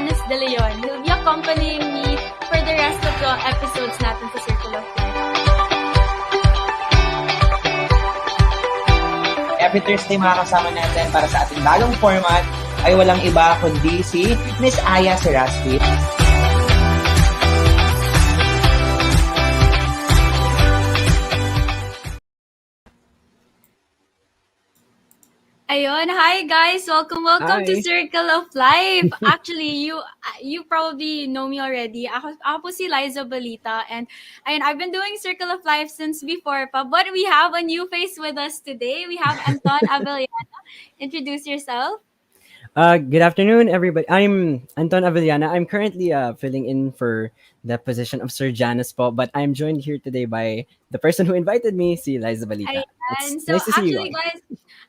Janus De Leon. He'll be accompanying me for the rest of the episodes natin sa Circle of Life. Every Thursday makakasama natin para sa ating bagong format ay walang iba kundi si Miss Aya Seraspi. Ayun, hi guys! Welcome to Circle of Life. Actually, you probably know me already. Ako po si Lyza Balita, and ayun, I've been doing Circle of Life since before pa. But we have a new face with us today. We have Anton Avellana. Introduce yourself. Good afternoon, everybody. I'm Anton Avellana. I'm currently filling in for the position of Sir Janus po, but I'm joined here today by the person who invited me, si Lyza Balita. Ayan. It's So nice to see you actually, all. guys,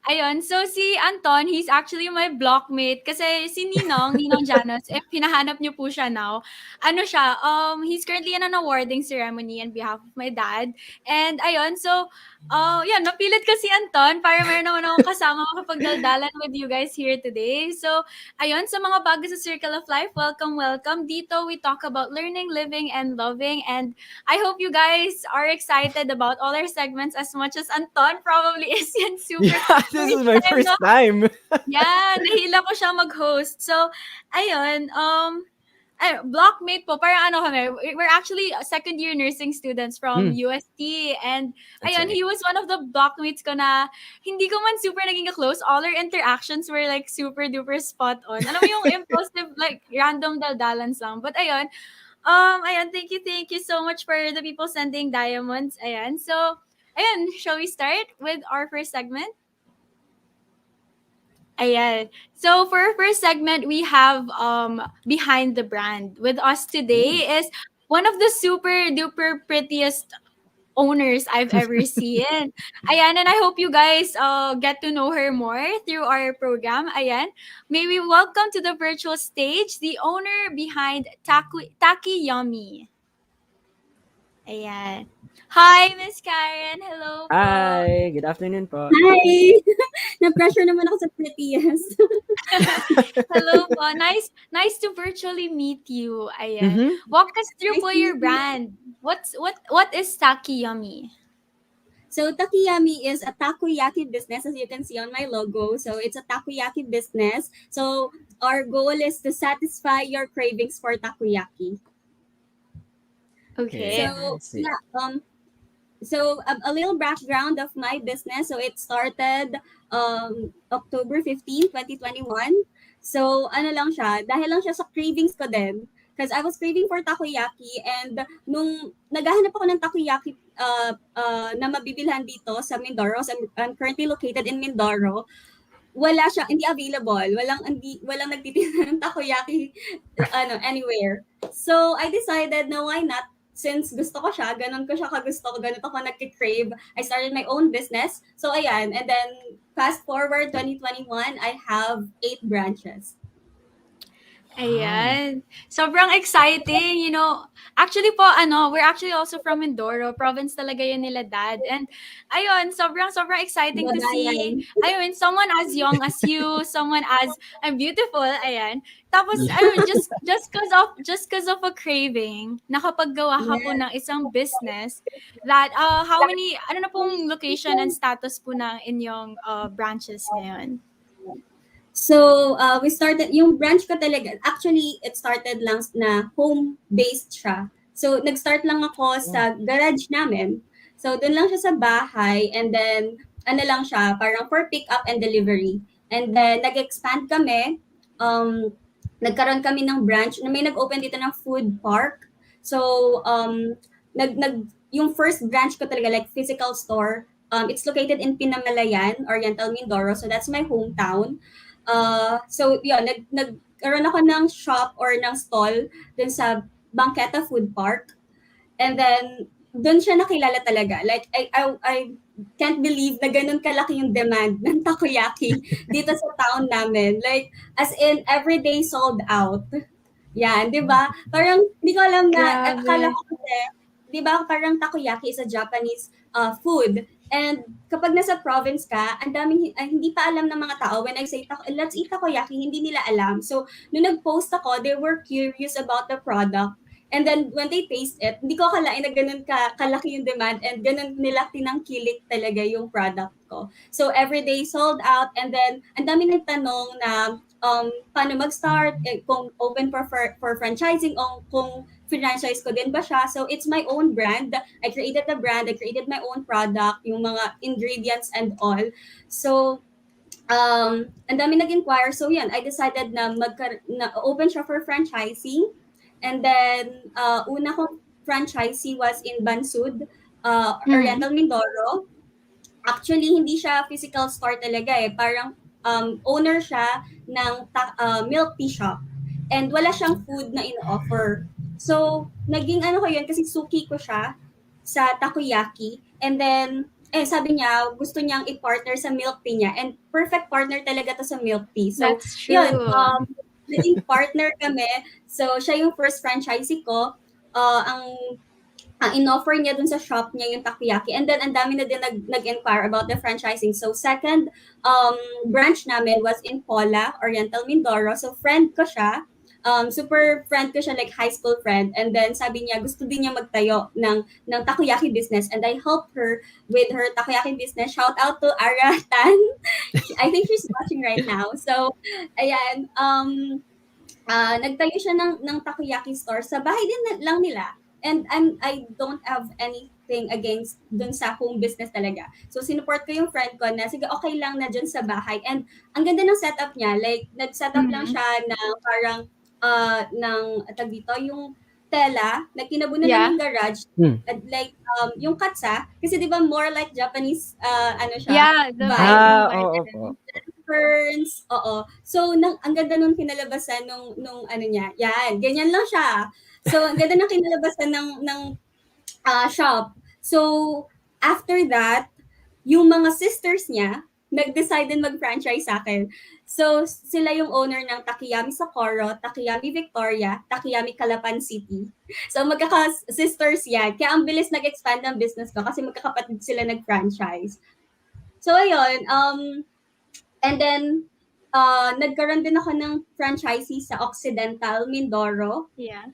ayun, so si Anton, he's actually my blockmate kasi si Ninong Janus, if hinahanap niyo po siya now, ano siya, he's currently in an awarding ceremony on behalf of my dad. And ayun, so, yan, napilit ko si Anton para meron naman akong kasama makapagdaldalan with you guys here today. So, ayun, sa mga bago sa Circle of Life, welcome. Dito, we talk about learning, living, and loving. And I hope you guys are excited about all our segments as much as Anton probably is yan super. Yeah, this is my first time. Yeah, nahila ko siya mag-host. So, ayun, blockmate po, parang ano kami, we're actually second year nursing students from UST, and ayun, he was one of the blockmates ko na hindi ko man super naging close. All our interactions were like super duper spot on. Alam mo yung impulsive, like random daldalans lang. But ayun, thank you so much for the people sending diamonds. Ayan, so, ayun, shall we start with our first segment? Ayan. So for our first segment, we have Behind the Brand. With us today is one of the super duper prettiest owners I've ever seen. Ayan, and I hope you guys get to know her more through our program. Ayan, may we welcome to the virtual stage the owner behind Taki Yummy. Ayan. Hi, Miss Karen. Hello po. Hi, good afternoon po. Hi! Na-pressure naman ako sa prettiest. Hello po. Nice to virtually meet you. Ayan. Walk us through po your brand. What is Taki Yummy? So, Takiyami is a takoyaki business, as you can see on my logo. So, it's a takoyaki business. So, our goal is to satisfy your cravings for takoyaki. Okay. So, yeah, so a little background of my business. So it started October 15, 2021. So ano lang siya, dahil lang siya sa cravings ko din. Because I was craving for takoyaki, and nung naghahanap ako ng takoyaki na mabibilhan dito sa Mindoro, so I'm currently located in Mindoro, wala siya, hindi available. Walang nagtitinda ng takoyaki anywhere. So I decided na why not, since gusto ko siya, ganun ko siya kagusto ko, ganun ako nagki-crave, I started my own business. So ayan, and then fast forward 2021, I have 8 branches. Ayan. Sobrang exciting, you know. Actually po, we're actually also from Mindoro. Province talaga yun nila dad. And ayun, sobrang exciting to see. Ayun, someone as young as you, someone as beautiful, ayan. Tapos, ayun, just cause of a craving, nakapaggawa ka po ng isang business that, how many, ano na pong location and status po ng inyong branches ngayon? So, we started, yung branch ko talaga, actually, it started lang na home-based siya. So, nag-start lang ako sa garage namin. So, dun lang siya sa bahay, and then, ano lang siya, parang for pick-up and delivery. And then, nag-expand kami, nagkaroon kami ng branch, na may nag-open dito ng food park. So, yung first branch ko talaga, like physical store, it's located in Pinamalayan, Oriental Mindoro, so that's my hometown. So yun, nagkaroon ako ng shop or ng stall dun sa Banqueta Food Park. And then, dun siya nakilala talaga. Like, I can't believe na ganun kalaki yung demand ng takoyaki dito sa town namin. Like, as in, everyday sold out. Yan, di ba? Parang, hindi ko alam na, akala ko kasi, di ba, parang takoyaki is a Japanese food. And kapag nasa province ka, ang daming hindi pa alam ng mga tao when I say let's eat takoyaki, hindi nila alam. So nung nag-post ako, they were curious about the product. And then when they taste it, hindi ko akalain na ganun kalaki yung demand and ganun nila tinangkilik talaga yung product ko. So everyday sold out, and then ang dami nagtanong na paano mag-start, kung open for franchising, o kung franchise ko din ba siya. So it's my own brand. I created the brand, I created my own product, yung mga ingredients and all. So ang dami nag-inquire. So yan, I decided na open siya for franchising. And then, una kong franchisee was in Bansud, Oriental Mindoro. Actually, hindi siya physical store talaga eh. Parang owner siya ng milk tea shop. And wala siyang food na in-offer. So, naging ano ko yun kasi suki ko siya sa takoyaki. And then, sabi niya, gusto niyang i-partner sa milk tea niya. And perfect partner talaga to sa milk tea. So, That's true. yun, naging partner kami. So, siya yung first franchisee ko. Ang in-offer niya dun sa shop niya yung takoyaki. And then, ang dami na din nag-inquire about the franchising. So, second branch namin was in Pola, Oriental Mindoro. So, friend ko siya. Super friend ko siya, like high school friend. And then, sabi niya, gusto din niya magtayo ng takoyaki business. And I helped her with her takoyaki business. Shout out to Ara Tan. I think she's watching right now. So, ayan. Nagtayo siya ng takoyaki store sa bahay din lang nila. And I don't have anything against dun sa home business talaga. So, sinuport ko yung friend ko na, sige, okay lang na dyan sa bahay. And ang ganda ng setup niya. Like, nag-setup lang siya na parang, tag dito, yung tela, na kinabunan lang yung garage. At like, yung katsa, kasi di ba more like Japanese, ano siya, Yeah, the vibe. Ferns, oo. So, ang ganda nung kinalabasan nung ano niya. Yan, ganyan lang siya. So, ang ganda ng kinalabasan ng shop. So, after that, yung mga sisters niya, nag-decide din mag-franchise sa akin. So, sila yung owner ng Takiyami Socorro, Takiyami Victoria, Takiyami Calapan City. So, magkaka-sisters yan. Kaya ang bilis nag-expand ng business ko kasi magkakapatid sila nag-franchise. So, ayun. And then, nagkaroon din ako ng franchisee sa Occidental Mindoro. Yeah.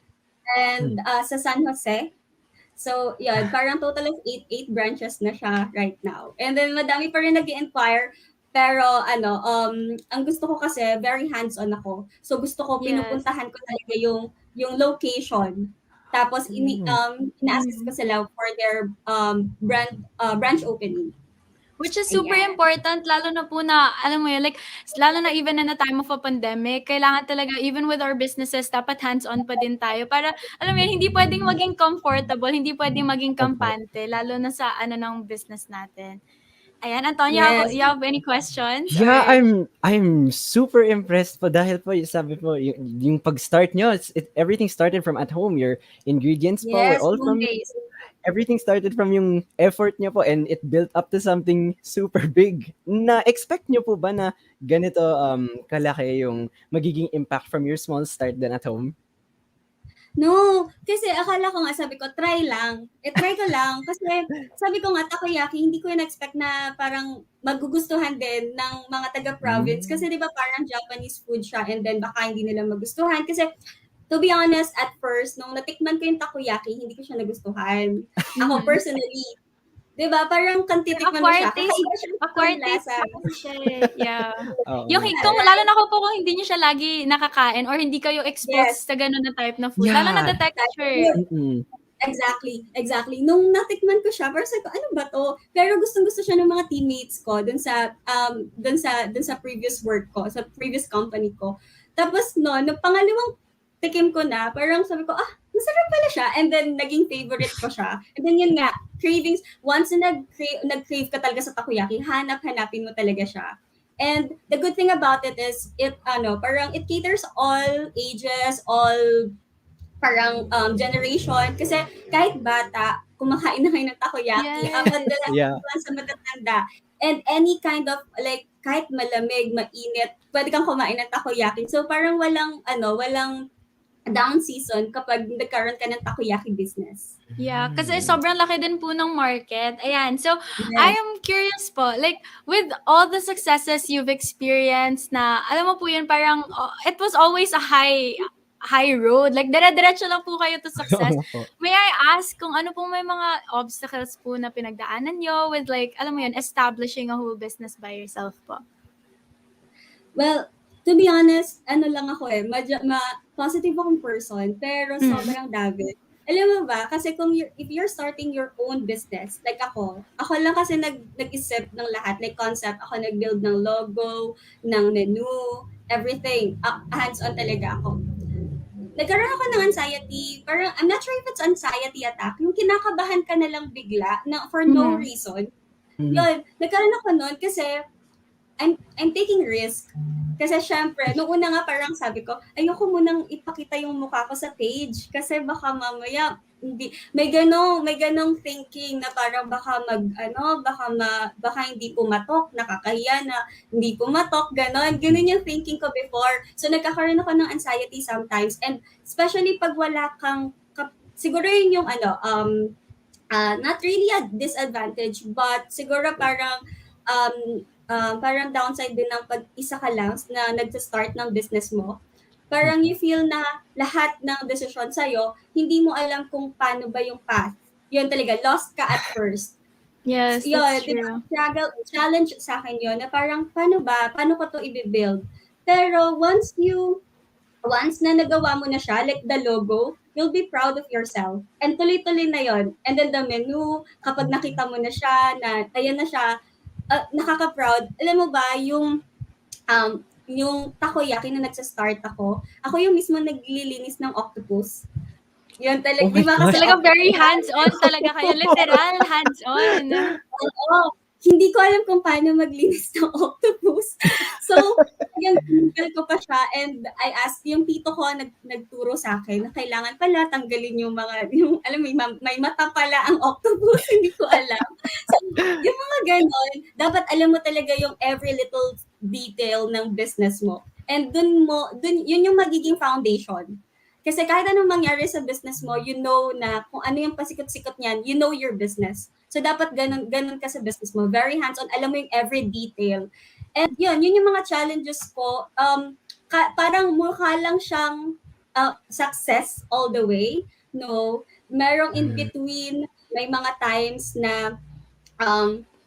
And sa San Jose. So, yun, parang total of 8 branches na siya right now. And then, madami pa rin nag-inquire. Pero, ang gusto ko kasi, very hands-on ako. So, gusto ko, pinupuntahan ko talaga yung location. Tapos, ina-assist ko sila for their branch opening. Which is super important, lalo na po na, alam mo yun, like, lalo na even in a time of a pandemic, kailangan talaga, even with our businesses, dapat hands-on pa din tayo. Para, alam mo yun, hindi pwedeng maging comfortable, hindi pwedeng maging kampante, lalo na sa, ng business natin. Ayan, Antonio, you have any questions? Yeah, or... I'm super impressed po dahil po sabi po yung pag-start nyo, everything started from at home. Your ingredients po were all from everything started from yung effort nyo po, and it built up to something super big. Na-expect nyo po ba na ganito kalaki yung magiging impact from your small start then at home? No, kasi akala ko nga, sabi ko, try lang. Try ko lang. Kasi sabi ko nga, takoyaki, hindi ko na-expect na parang magugustuhan din ng mga taga-province. Kasi di ba parang Japanese food siya, and then baka hindi nila magustuhan. Kasi to be honest, at first, nung natikman ko yung takoyaki, hindi ko siya nagustuhan. Ako personally. Diba? Parang kantitikman mo siya. Acquired taste. Yeah. Kung lalo na kung hindi nyo siya lagi nakakain or hindi kayo exposed sa ganun na type na food. Lalo na the texture. Exactly. Nung natikman ko siya, parang sabi ko, ano ba to? Pero gustong-gusto siya ng mga teammates ko dun sa previous work ko, sa previous company ko. Tapos nung pangalawang tikim ko na, parang sabi ko, masarap pala siya. And then, naging favorite ko siya. And then, yun nga, cravings, once na nag-crave ka talaga sa takoyaki, hanap-hanapin mo talaga siya. And the good thing about it is, parang it caters all ages, all parang generation. Kasi kahit bata, kumakain na kayo ng takoyaki. Sa matatanda. And any kind of, like, kahit malamig, mainit, pwede kang kumain ng takoyaki. So, parang walang down season kapag nagkaroon ka ng takoyaki business. Yeah, kasi sobrang laki din po ng market. Ayan. So, I Yes. am curious po, like, with all the successes you've experienced na, alam mo po yun, parang, it was always a high road. Like, dire-diretso lang po kayo to success. Oo po. May I ask kung ano pong may mga obstacles po na pinagdaanan nyo with, like, alam mo yun, establishing a whole business by yourself po? Well, to be honest, ano lang ako positive akong person, pero sobrang dami. Alam mo ba, kasi if you're starting your own business, like ako lang kasi nag-isip ng lahat, like concept, ako nag-build ng logo, ng menu, everything. Hands-on talaga ako. Nagkaroon ako ng anxiety, parang, I'm not sure if it's anxiety attack, yung kinakabahan ka na lang bigla, for no reason. Yun, nagkaroon ako nun kasi, I'm taking risk. Kasi syempre, nung una nga parang sabi ko, ayoko munang ipakita yung mukha ko sa page kasi baka mamaya may ganong thinking na parang baka baka hindi pumatok, nakakahiya na hindi pumatok, ganon yung thinking ko before. So nagkakaroon ako ng anxiety sometimes, and especially pag wala kang siguro yun yung not really a disadvantage, but siguro parang downside din ng pag-isa ka lang na nagsa-start ng business mo. Parang you feel na lahat ng desisyon sa'yo, hindi mo alam kung paano ba yung path. Yun talaga, lost ka at first. Yes, yun, that's diba, true. challenge sa akin yun, na parang paano ko to i-build. Pero once na nagawa mo na siya, like the logo, you'll be proud of yourself. And tuloy-tuloy na yon. And then the menu, kapag nakita mo na siya, na ayan na siya, nakaka-proud. Alam mo ba, yung takoyaki na nagsa-start ako yung mismo naglilinis ng octopus. Yun talaga, Oh my di ba? Kasi gosh. Talaga very hands-on talaga kayo. Literal, hands-on. Oo. Hindi ko alam kung paano maglinis ng octopus. So, yung Google ko pa siya, and I asked yung tito ko, nagturo sa akin na kailangan pala tanggalin yung alam mo, may mata pala ang octopus, hindi ko alam. So, yung mga ganon, dapat alam mo talaga yung every little detail ng business mo. And yun yung magiging foundation. Kasi kahit anong mangyari sa business mo, you know na kung ano yung pasikot-sikot niyan, you know your business. So, dapat ganun ka sa business mo. Very hands-on. Alam mo yung every detail. And yun yung mga challenges ko. Parang mukha lang siyang success all the way. No. Merong in between, may mga times na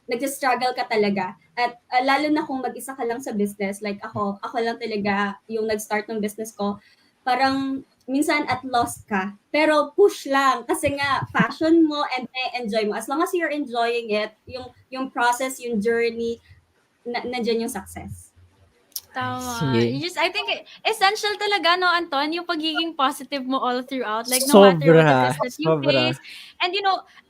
nag-struggle ka talaga. At lalo na kung mag-isa ka lang sa business, like ako lang talaga yung nag-start ng business ko, parang minsan at lost ka. Pero push lang kasi nga passion mo and enjoy mo. As long as you're enjoying it, yung process, yung journey, nandiyan yung success. Tama. I think essential talaga, no, Anton, yung pagiging positive mo all throughout. Like, no matter what the business you face. And,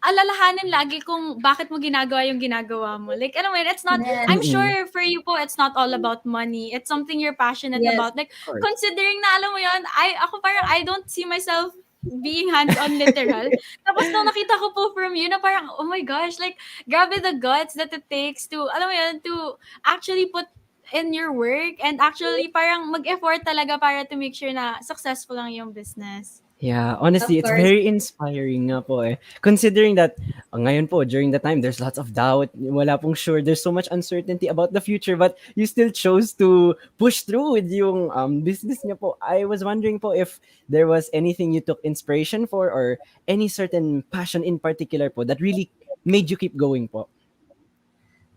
alalahanin lagi kung bakit mo ginagawa yung ginagawa mo. Like, alam mo yun, it's not, I'm sure for you po, it's not all about money. It's something you're passionate about. Like, considering na, alam mo yun, ako parang, I don't see myself being hands-on literal. Tapos nung nakita ko po from you na parang, oh my gosh, like, grabe the guts that it takes to, alam mo yun, to actually put in your work and actually parang mag-effort talaga para to make sure na successful lang yung business. Yeah, honestly, it's very inspiring nga po eh. Considering that, ngayon po, during the time, there's lots of doubt, wala pong sure, there's so much uncertainty about the future, but you still chose to push through with yung business niya po. I was wondering po if there was anything you took inspiration for or any certain passion in particular po that really made you keep going po.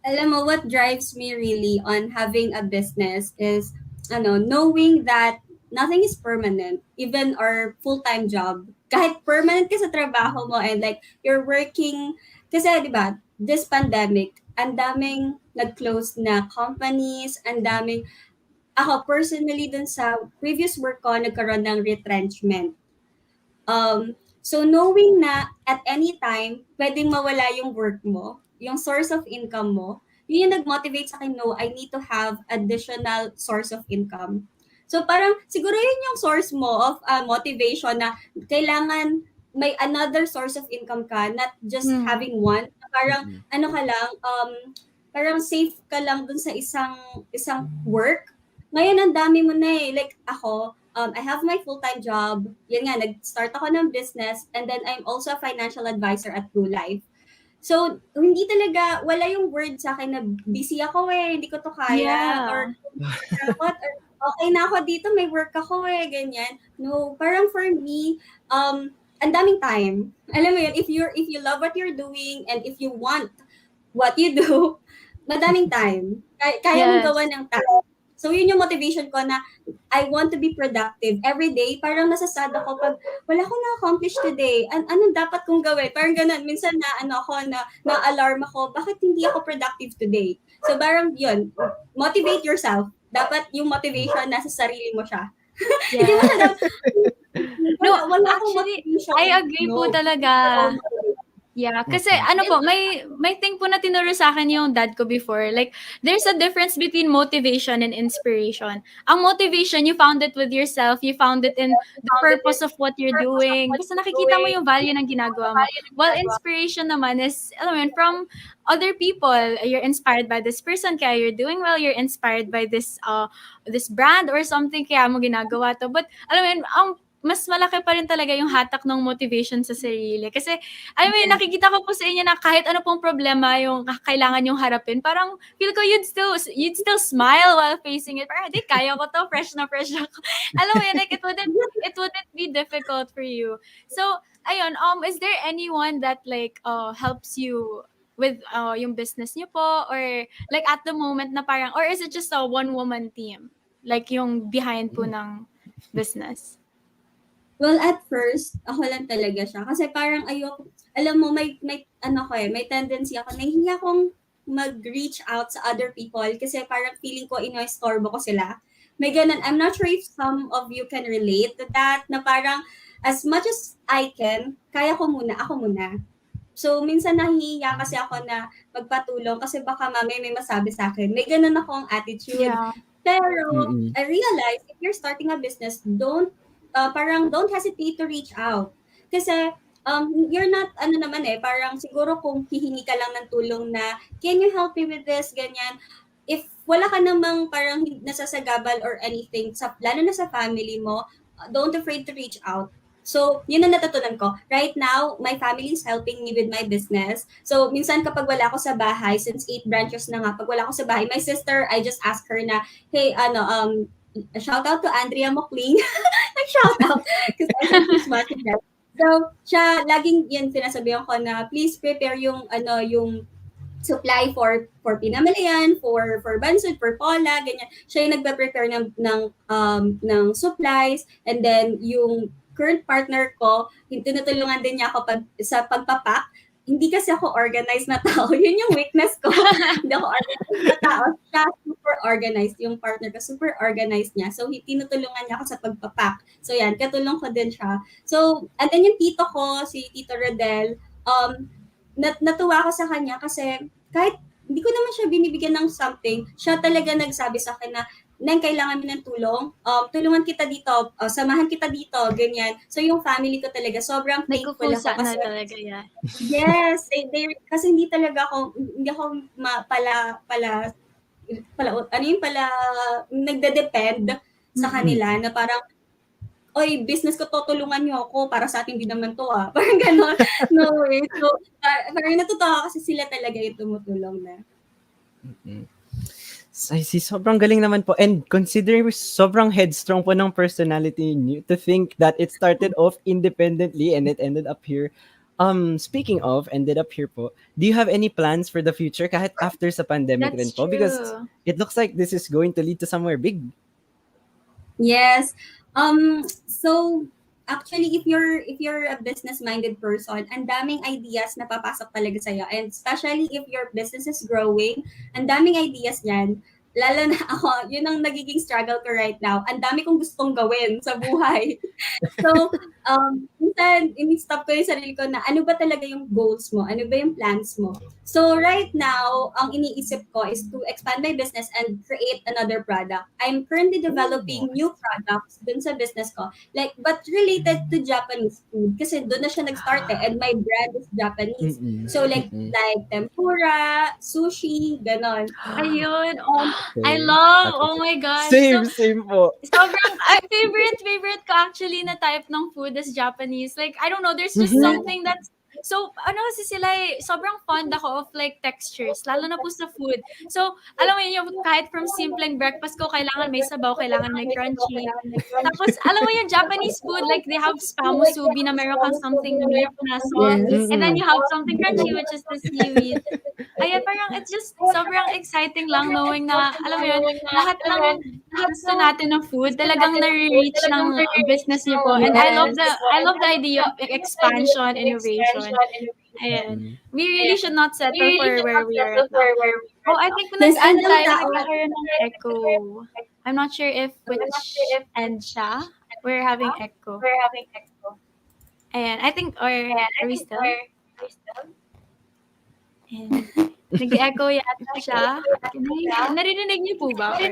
Alam mo, what drives me really on having a business is, knowing that nothing is permanent, even our full-time job. Kahit permanent ka sa trabaho mo and like, you're working, kasi di ba, this pandemic, ang daming nag-close na companies, ang daming, ako personally dun sa previous work ko, nagkaroon ng retrenchment. So knowing na at any time, pwedeng mawala yung work mo, yung source of income mo, yun yung nag-motivate sa akin, no, I need to have additional source of income. So parang siguro yun yung source mo of motivation na kailangan may another source of income ka, not just having one. Parang parang safe ka lang dun sa isang work. Ngayon ang dami mo na eh. Like ako, I have my full-time job. Yun nga, nag-start ako ng business, and then I'm also a financial advisor at Blue Life. So, hindi talaga, wala yung word sa akin na busy ako hindi ko to kaya, or Yeah. dapat, or okay na ako dito, may work ako ganyan. No, parang for me, ang daming time. Alam mo yun, if you love what you're doing and if you want what you do, madaming time. Kaya mong gawa Yes. ng time. So, yun yung motivation ko na I want to be productive every day. Parang nasasad ako pag wala akong na-accomplish today. Anong dapat kong gawin? Parang ganun. Minsan na-alarm ako, bakit hindi ako productive today? So, parang yun, motivate yourself. Dapat yung motivation nasa sarili mo siya. Hindi mo Yes. siya No, wala akong actually, motivation. I agree po talaga. Yeah, kasi ano po, may thing po na tinuro sa akin yung dad ko before. Like, there's a difference between motivation and inspiration. Ang motivation, you found it with yourself. You found it in the purpose of what you're doing. Basta nakikita mo yung value ng ginagawa mo. While inspiration naman is, alam mo yun, from other people. You're inspired by this person, kaya you're doing well. You're inspired by this brand or something, kaya mo ginagawa to. But, alam mo yun, mas malaki pa rin talaga yung hatak ng motivation sa sarili. Kasi, I mean, nakikita ko po sa inyo na kahit ano pong problema yung kailangan yung harapin, parang feel ko you'd still smile while facing it. Parang, di, kaya ko to, fresh na fresh ako. Alam mo yun, like, it wouldn't be difficult for you. So, ayun, is there anyone that, like, helps you with yung business niyo po? Or, like, at the moment na parang, or is it just a one-woman team? Like, yung behind po ng business? Well, at first, ako lang talaga siya. Kasi parang ayoko, alam mo, may may tendency ako, nahihiya akong mag-reach out sa other people kasi parang feeling ko ino-istorbo ko sila. May ganun. I'm not sure if some of you can relate to that, na parang as much as I can, kaya ko muna, ako muna. So, minsan nahihiya kasi ako na magpatulong kasi baka mamaya may masabi sa akin. May ganun akong attitude. Yeah. Pero, I realize, if you're starting a business, don't hesitate to reach out. Kasi, you're not, parang siguro kung hihingi ka lang ng tulong na, can you help me with this, ganyan. If wala ka namang parang nasasagabal or anything, lalo na sa family mo, don't afraid to reach out. So, yun ang natutunan ko. Right now, my family is helping me with my business. So, minsan kapag wala ako sa bahay, since 8 branches na nga, pag wala ako sa bahay, my sister, I just ask her na, hey, shout out to Andrea Mocling. Shout out because I think she's watching that. So, siya laging yan sinasabihan ko na please prepare yung supply for pinamalayan, for bansod, for pola, ganyan. Siya yung nagpe-prepare ng supplies, and then yung current partner ko, tinutulungan din niya ako sa pagpapak. Hindi kasi ako organized na tao. Yun yung weakness ko. Hindi ako organized na tao. Siya super organized. Yung partner ko, super organized niya. So, tinutulungan niya ako sa pagpapak. So, yan. Katulong ko din siya. So, and then yung tito ko, si Tito Rodel, natuwa ako sa kanya kasi kahit hindi ko naman siya binibigyan ng something, siya talaga nagsabi sa akin na, Neng, kailangan mo ng tulong, tulungan kita dito, samahan kita dito, ganyan. So, yung family ko talaga, sobrang thankful ako. Nagkukusa na talaga yan. Yes, kasi hindi ako nagde-depend sa kanila na parang, oy, business ko to, tulungan niyo ako para sa atin din naman to Parang gano'n. No way. So, parang natutuwa kasi sila talaga yung tumutulong na. I see, sobrang galing naman po. And considering sobrang headstrong po ng personality niyo to think that it started off independently and it ended up here. Speaking of, ended up here po, do you have any plans for the future kahit after sa pandemic rin po? True. Because it looks like this is going to lead to somewhere big. Yes. So actually, if you're a business-minded person, ang daming ideas na papasok talaga sa'yo. And especially if your business is growing, ang daming ideas niyan. Lalo na ako, yun ang nagiging struggle ko right now. Ang dami kong gustong gawin sa buhay. So, minsan, ini-stop ko yung sarili ko na ano ba talaga yung goals mo? Ano ba yung plans mo? So right now, ang iniisip ko is to expand my business and create another product. I'm currently developing new products dun sa business ko. Like, but related to Japanese food. Kasi dun na siya nag-start and my brand is Japanese. So like tempura, sushi, ganon. Ayun. I Okay. love, Okay. oh my gosh. Same, So, same po. sobrang, favorite ko actually na type ng food is Japanese. Like, I don't know, there's just something that's, so, ano kasi sila sobrang fond ako of like textures, lalo na po sa food. So, alam mo yun, yung kahit from simpleng breakfast ko, kailangan may sabaw, kailangan may crunchy. Tapos, alam mo yung Japanese food, like they have spam musubi na meron kang something meat na sauce. Yes. And then you have something crunchy, which is the seaweed. Ayan, parang it's just sobrang exciting lang knowing na, alam mo yun, lahat ng gusto natin ng food, talagang nare-reach ng business niyo po. And I love the idea of expansion, innovation. Ayan. We really should not settle for where we are right now. Oh, I think Yes, and nag-end ang tayo, tao, nagkakaroon ng echo. I'm not sure if which end siya. We're having echo. Ayan, I think, or are we still? Ayan. Nag-echo yata siya. Narinig niyo po ba? I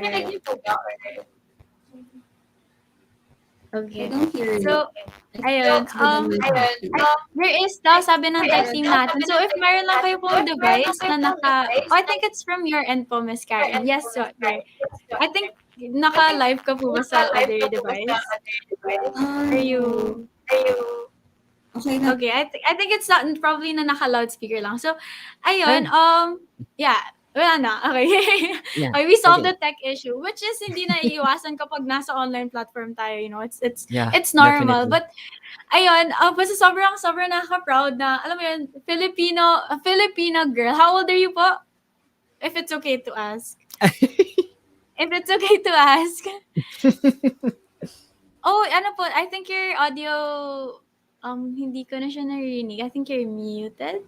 Okay. don't hear you. So, ayun. There is daw, sabi ng tech team natin. So, if mayroon lang kayo pong device na I think it's from your end po, Miss Karen. Yes, so, there. I think, naka-live ka po ba sa other device? Are you... Okay na. Okay, I think it's not, probably na naka-loudspeaker lang. So, ayun, yeah, wala na. Okay. Yeah. Okay, we solved Okay. the tech issue, which is hindi na iiwasan kapag nasa online platform tayo, you know. Yeah, It's normal. definitely. But ayun, basta sobrang nakaka-proud na, alam mo yun, Filipino girl. How old are you po? If it's okay to ask. If it's okay to ask. Oh, ano po, I think your audio, hindi ko na siya narinig. I think you're muted.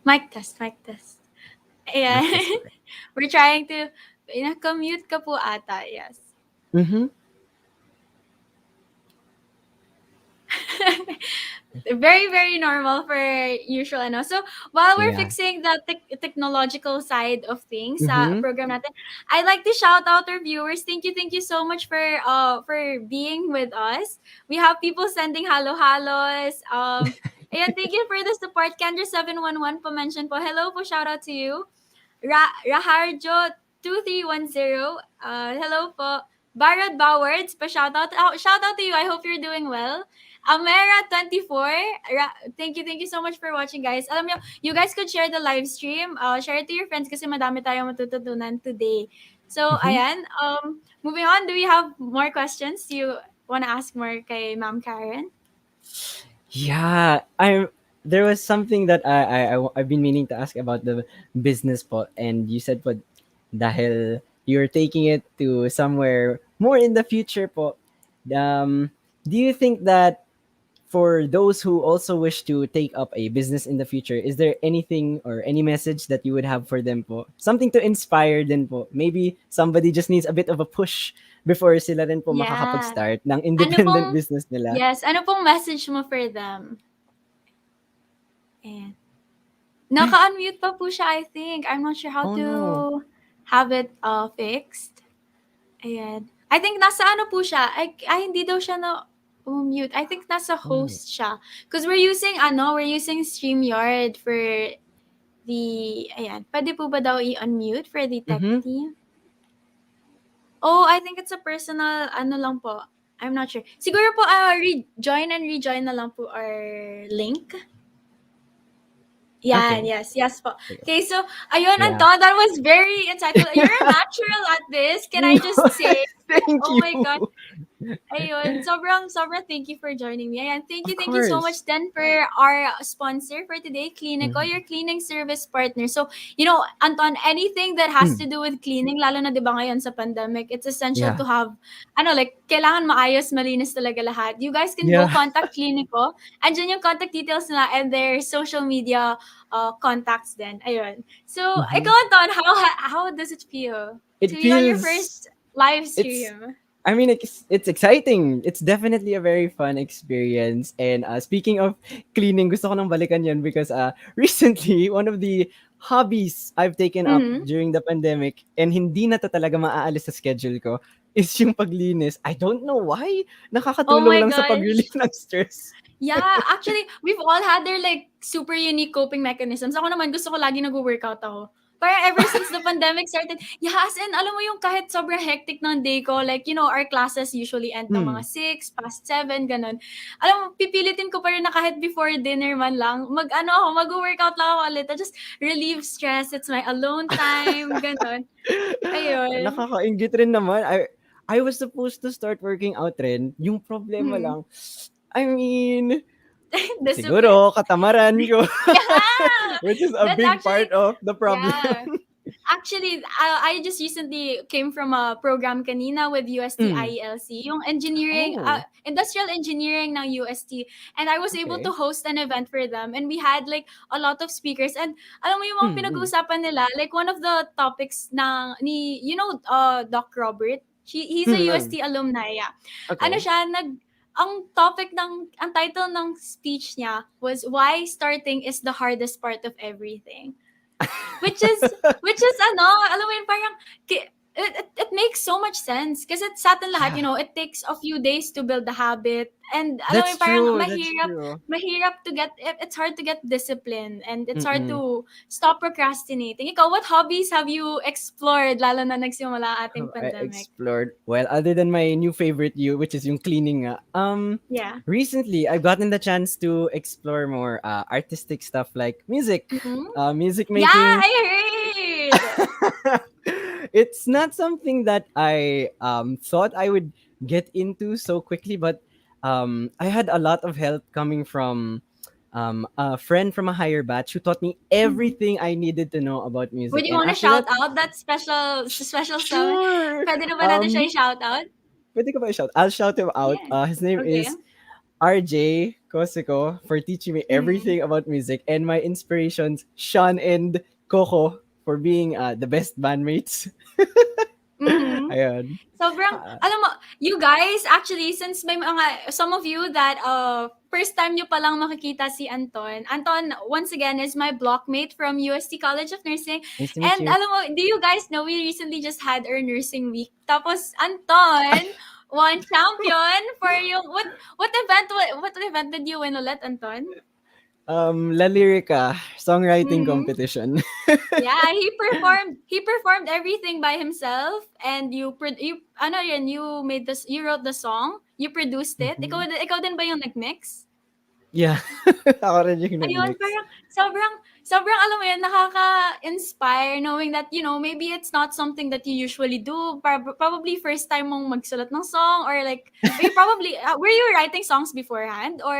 Mic test. Ayan. We're trying to, naka-mute ka po ata, yes. Very, very normal for usual, ano. So, while we're fixing the technological side of things sa program natin, I'd like to shout out our viewers. Thank you so much for being with us. We have people sending halo-halos. Ayan, thank you for the support. Kendra711 po mention po. Hello po, shout out to you. Raharjo 2310. Hello po. Barad Bowards, shout out to you. I hope you're doing well. Amera24, thank you so much for watching, guys. Alam nyo, you guys could share the live stream. Share it to your friends kasi madami tayong matututunan today. So, ayan. Moving on, do we have more questions? Do you want to ask more kay Ma'am Karen? Yeah, there was something that I've been meaning to ask about the business po, and you said po dahil you're taking it to somewhere more in the future po. Do you think that for those who also wish to take up a business in the future, is there anything or any message that you would have for them po? Something to inspire din po. Maybe somebody just needs a bit of a push before sila rin po makakapag-start ng independent business nila. Yes, ano pong message mo for them? Ayan. Naka-unmute pa po siya, I think. I'm not sure how to have it fixed. Ayan. I think nasa ano po siya. Ay hindi daw siya na mute. I think nasa host siya. Because we're using StreamYard for the, ayan. Pwede po ba daw i-unmute for the tech team? Oh, I think it's a personal, ano lang po. I'm not sure. Siguro po, rejoin na lang po our link. Yan, yes po. Okay, so, ayun, Anton, that was very insightful. You're a natural at this. Can I just say? Thank you. Oh my God. Ayun, sobrang thank you for joining me. Ayan, thank you so much then for our sponsor for today, Clinico, your cleaning service partner. So, you know, Anton, anything that has to do with cleaning, lalo na 'di ba ngayon sa pandemic, it's essential to have, kailangan maayos, malinis talaga lahat. You guys can go contact Clinico. Andyan yung contact details nila and their social media contacts then. Ayun. So, ikaw, Anton, how does it feel? To be on your first live stream? I mean, it's exciting. It's definitely a very fun experience. And speaking of cleaning, gusto ko nang balikan yan because recently, one of the hobbies I've taken up Mhm. during the pandemic and hindi na to talaga maaalis sa schedule ko is yung paglinis. I don't know why. Oh Nakakatulong my lang sa gosh. pag-relieve ng stress. Yeah, actually, we've all had their like super unique coping mechanisms. Ako naman, gusto ko lagi nag-workout ako. Parang ever since the pandemic started, yeah, as in, alam mo yung kahit sobrang hectic ng day ko, like, our classes usually end ng mga Hmm. 6, past 7, ganun. Alam mo, pipilitin ko pa rin na kahit before dinner man lang, mag-workout lang ako ulit. I just relieve stress. It's my alone time, ganun. Ayun. Nakakainggit rin naman. I was supposed to start working out rin. Yung problema Mhm. lang, I mean, Discipline. siguro katamaran ko, Yeah! which is a That's big actually, part of the problem. yeah. Actually, I just recently came from a program kanina with UST Mm. IELC, yung engineering, Oh, industrial engineering ng UST. And I was able to okay. host an event for them. And we had like a lot of speakers. And alam mo yung mga Mm. pinag-uusapan nila, like one of the topics Doc Robert, he's a Mm. UST alumni. Yeah. Ano Okay. siya, ang title ng speech niya was Why Starting is the Hardest Part of Everything. Which is, alam mo yun, parang, it makes so much sense. Kasi sa atin lahat, Yeah, it takes a few days to build the habit. And alam mo that's yun, parang true. That's true. mahirap to get, it's hard to get discipline. And it's hard Mm-mm. to stop procrastinating. Ikaw, what hobbies have you explored, lalo na nagsimula ating I pandemic? explored well, other than my new favorite, which is yung cleaning. Nga. Yeah. Recently I've gotten the chance to explore more artistic stuff like music, Mm-hmm. music Yeah, making. I heard! It's not something that I thought I would get into so quickly, but I had a lot of help coming from a friend from a higher batch who taught me Mhm. everything I needed to know about music. Would you And wanna after shout that, out that special song? sure. Puwede na ba natin siya Um, i-shout out? pwede ko ba i-shout? I'll shout him out. Yeah. His name Okay. is RJ Kosiko for teaching me Mhm. everything about music, and my inspirations, Sean and Coco, for being the best bandmates. Mhm. Ayun. Sobrang Ah, alam mo, you guys, actually, since may mga some of you that, first time niyo palang makikita si Anton. Anton, once again, is my blockmate from UST College of Nursing. nice to meet And you. alam mo, do you guys know we recently just had our nursing week? Tapos Anton won champion for yung what event did you win ulit, Anton? La Lyrica songwriting Mhm. competition. Yeah, he performed everything by himself, and you wrote the song, you produced it. Ikaw Mhm. ikaw din ba yung nag-mix? Yeah. Ako rin yung Ayun, nag-mix. parang sobrang sobrang alam mo yun, nakaka-inspire knowing that, maybe it's not something that you usually do. Probably first time mong magsulat ng song, or like you probably were you writing songs beforehand, or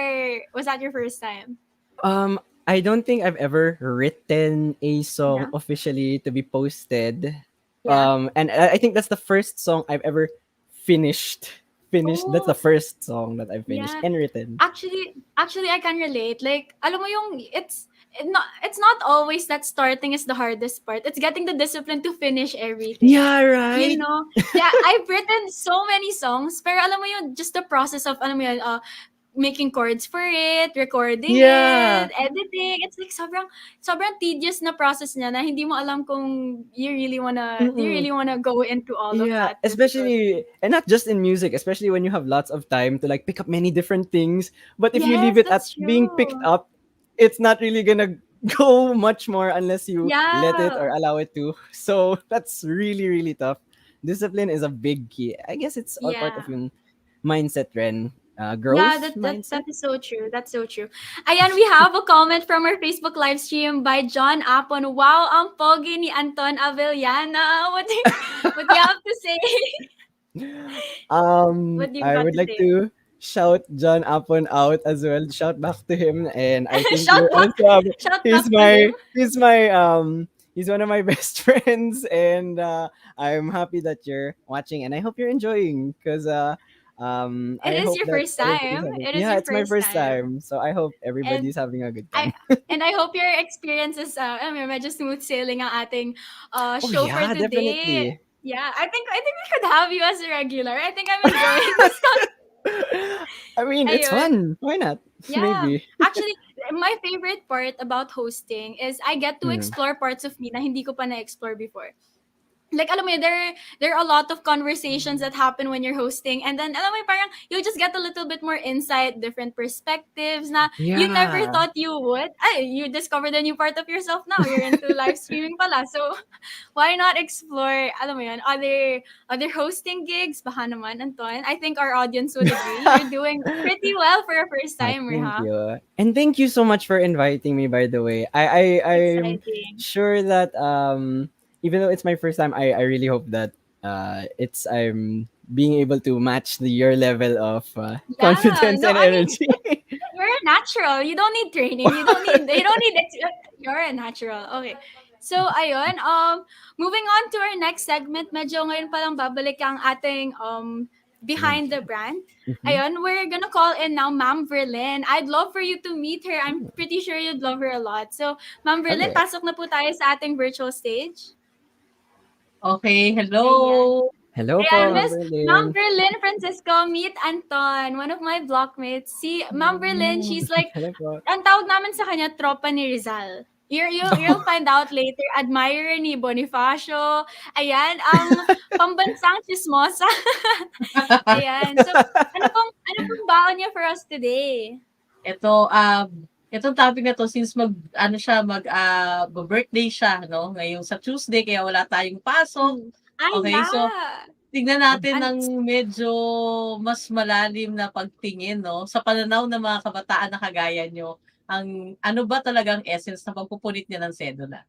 was that your first time? Um, I don't think I've ever written a song Yeah. officially to be posted. Yeah. And I think that's the first song I've ever finished. Finished. That's Oh, the first song that I've finished yeah. and written. Actually, I can relate. Like, alam mo yung it's not always that starting is the hardest part. It's getting the discipline to finish everything. Yeah, right. Yeah, I've written so many songs, pero alam mo yun, just the process of, alam mo yun, making chords for it, recording it, Yeah. editing. It's like sobrang tedious na process niya na hindi mo alam kung you Mm-mm. really wanna go into all of Yeah, that difficulty. especially and not just in music, especially when you have lots of time to like pick up many different things. But if you leave Yes, it at that's being picked true. up, it's not really gonna go much more unless you let it or Yeah. allow it to. So that's really, really tough. Discipline is a big key. I guess it's all part of Yeah. yung mindset, Ren. Yeah, Growth that mindset. is so true. That's so true. Ayan, we have a comment from our Facebook live stream by John Apon. Wow, ang pogi ni Anton Avellana. What do you have to say? What do you I got would to like say? to shout John Apon out as well. Shout back to him, and I think shout you back, also have. shout back He's to him. he's one of my best friends, and I'm happy that you're watching, and I hope you're enjoying because It I is hope your that first everybody's time. having It is yeah, your it's my first first time. time, so I hope And everybody's having a good I time. and I hope your experience is medyo smooth sailing ang ating Oh show for yeah, today. definitely. Yeah, I think we could have you as a regular. I think I'm enjoying this. I mean, it's Ayun. fun. Why not? Yeah. Maybe. Actually, my favorite part about hosting is I get to Mm. explore parts of me na hindi ko pa na-explore before. Like, alam mo yun, there are a lot of conversations that happen when you're hosting, and then alam mo yun, parang you just get a little bit more insight, different perspectives na you never Yeah. thought you would. Ay, you discovered a new part of yourself now. You're into live streaming pala. So, why not explore, alam mo yun, other hosting gigs? Baka naman, Anton. I think our audience would agree. You're doing pretty well for a first timer, Thank huh? you. And thank you so much for inviting me, by the way. I'm Exciting. sure that even though it's my first time, I really hope that it's I'm being able to match your level of Yeah. confidence No, and I mean, energy. you're a natural. You don't need training. You're a natural. Okay. So, ayun, moving on to our next segment, medyo ngayon pa lang babalik ang ating behind the brand. Mhm. Ayun, we're gonna call in now Ma'am Verlin. I'd love for you to meet her. I'm pretty sure you'd love her a lot. So, Ma'am Verlin, Okay. pasok na po tayo sa ating virtual stage. Okay, Ayan. hello. Hello po, Ayan, Ma'am Miss Ma'am Berlin. Berlin Francisco, meet Anton, one of my blockmates. Si Ma'am Berlin, she's like, Hello po. ang tawag namin sa kanya, tropa ni Rizal. You'll find out later, admirer ni Bonifacio. Ayan, ang pambansang chismosa. Ayan. So, ano pong baon niyo for us today? Ito, itong topic na 'to since birthday siya 'no, ngayong sa Tuesday kaya wala tayong pasok. Ay, Okay, so yeah. tignan natin An- ng medyo mas malalim na pagtingin 'no, sa pananaw ng mga kabataan na kagaya niyo, ang ano ba talagang essence ng pagpupunit niya ng sedula?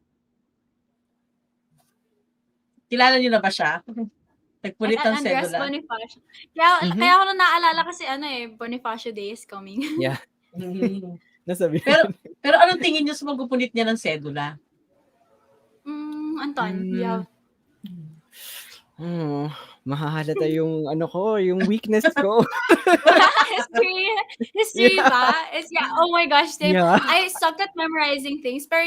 Kilala niyo na ba siya? Nagpunit ng Andres sedula? Bonifacio. Kaya, Mhm. kaya ako na naalala kasi Bonifacio Day is coming. Yeah, Mhm. nasabi ko. Pero pero anong tingin niyo sa pagpupunit niya ng sedula? Anton, do you Mm. have Hmm, mahahalata yung ano ko, yung weakness ko. history? History Yeah. ba? Yeah, oh my gosh, Dave. Yeah. I suck at memorizing things. Pero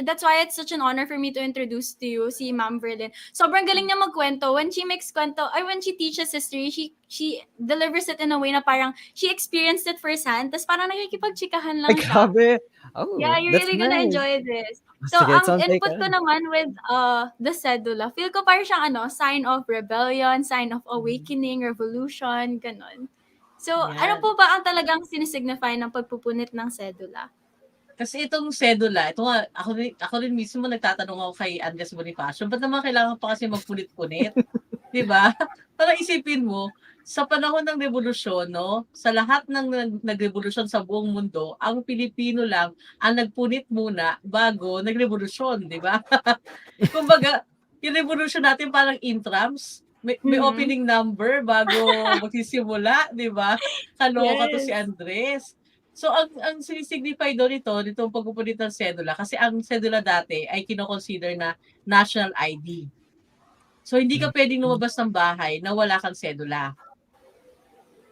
that's why it's such an honor for me to introduce to you si Ma'am Verlin. Sobrang galing niya magkwento. When she teaches history, she delivers it in a way na parang she experienced it firsthand. Tapos parang nakikipagchikahan Ay, lang siya. grabe. Yeah, Oh, you're that's really gonna nice. enjoy this. So, Sige, it ang sounds like input ko naman with the cedula, feel ko parang siyang sign of rebellion, sign of awakening, revolution, ganun. So, ano Yan. po ba ang talagang sinisignify ng pagpupunit ng cedula? Kasi itong sedula, ito nga, ako rin mismo nagtatanong ako kay Andres Bonifacio, ba't naman kailangan pa kasi magpunit-punit? 'Di ba? Para isipin mo, sa panahon ng revolusyon, no, sa lahat ng nagrevolusyon sa buong mundo, ang Pilipino lang ang nagpunit muna bago nagrevolusyon, 'di ba? Kumbaga, yung revolution natin parang intrams, may Mhm. opening number bago magsisimula, 'di ba? Kaloka 'to si Yes. Andres. So ang sinisignify doon nitong pagpupunit ng sedula kasi ang sedula dati ay kino-consider na national ID. So hindi ka puwedeng lumabas ng bahay na wala kang sedula.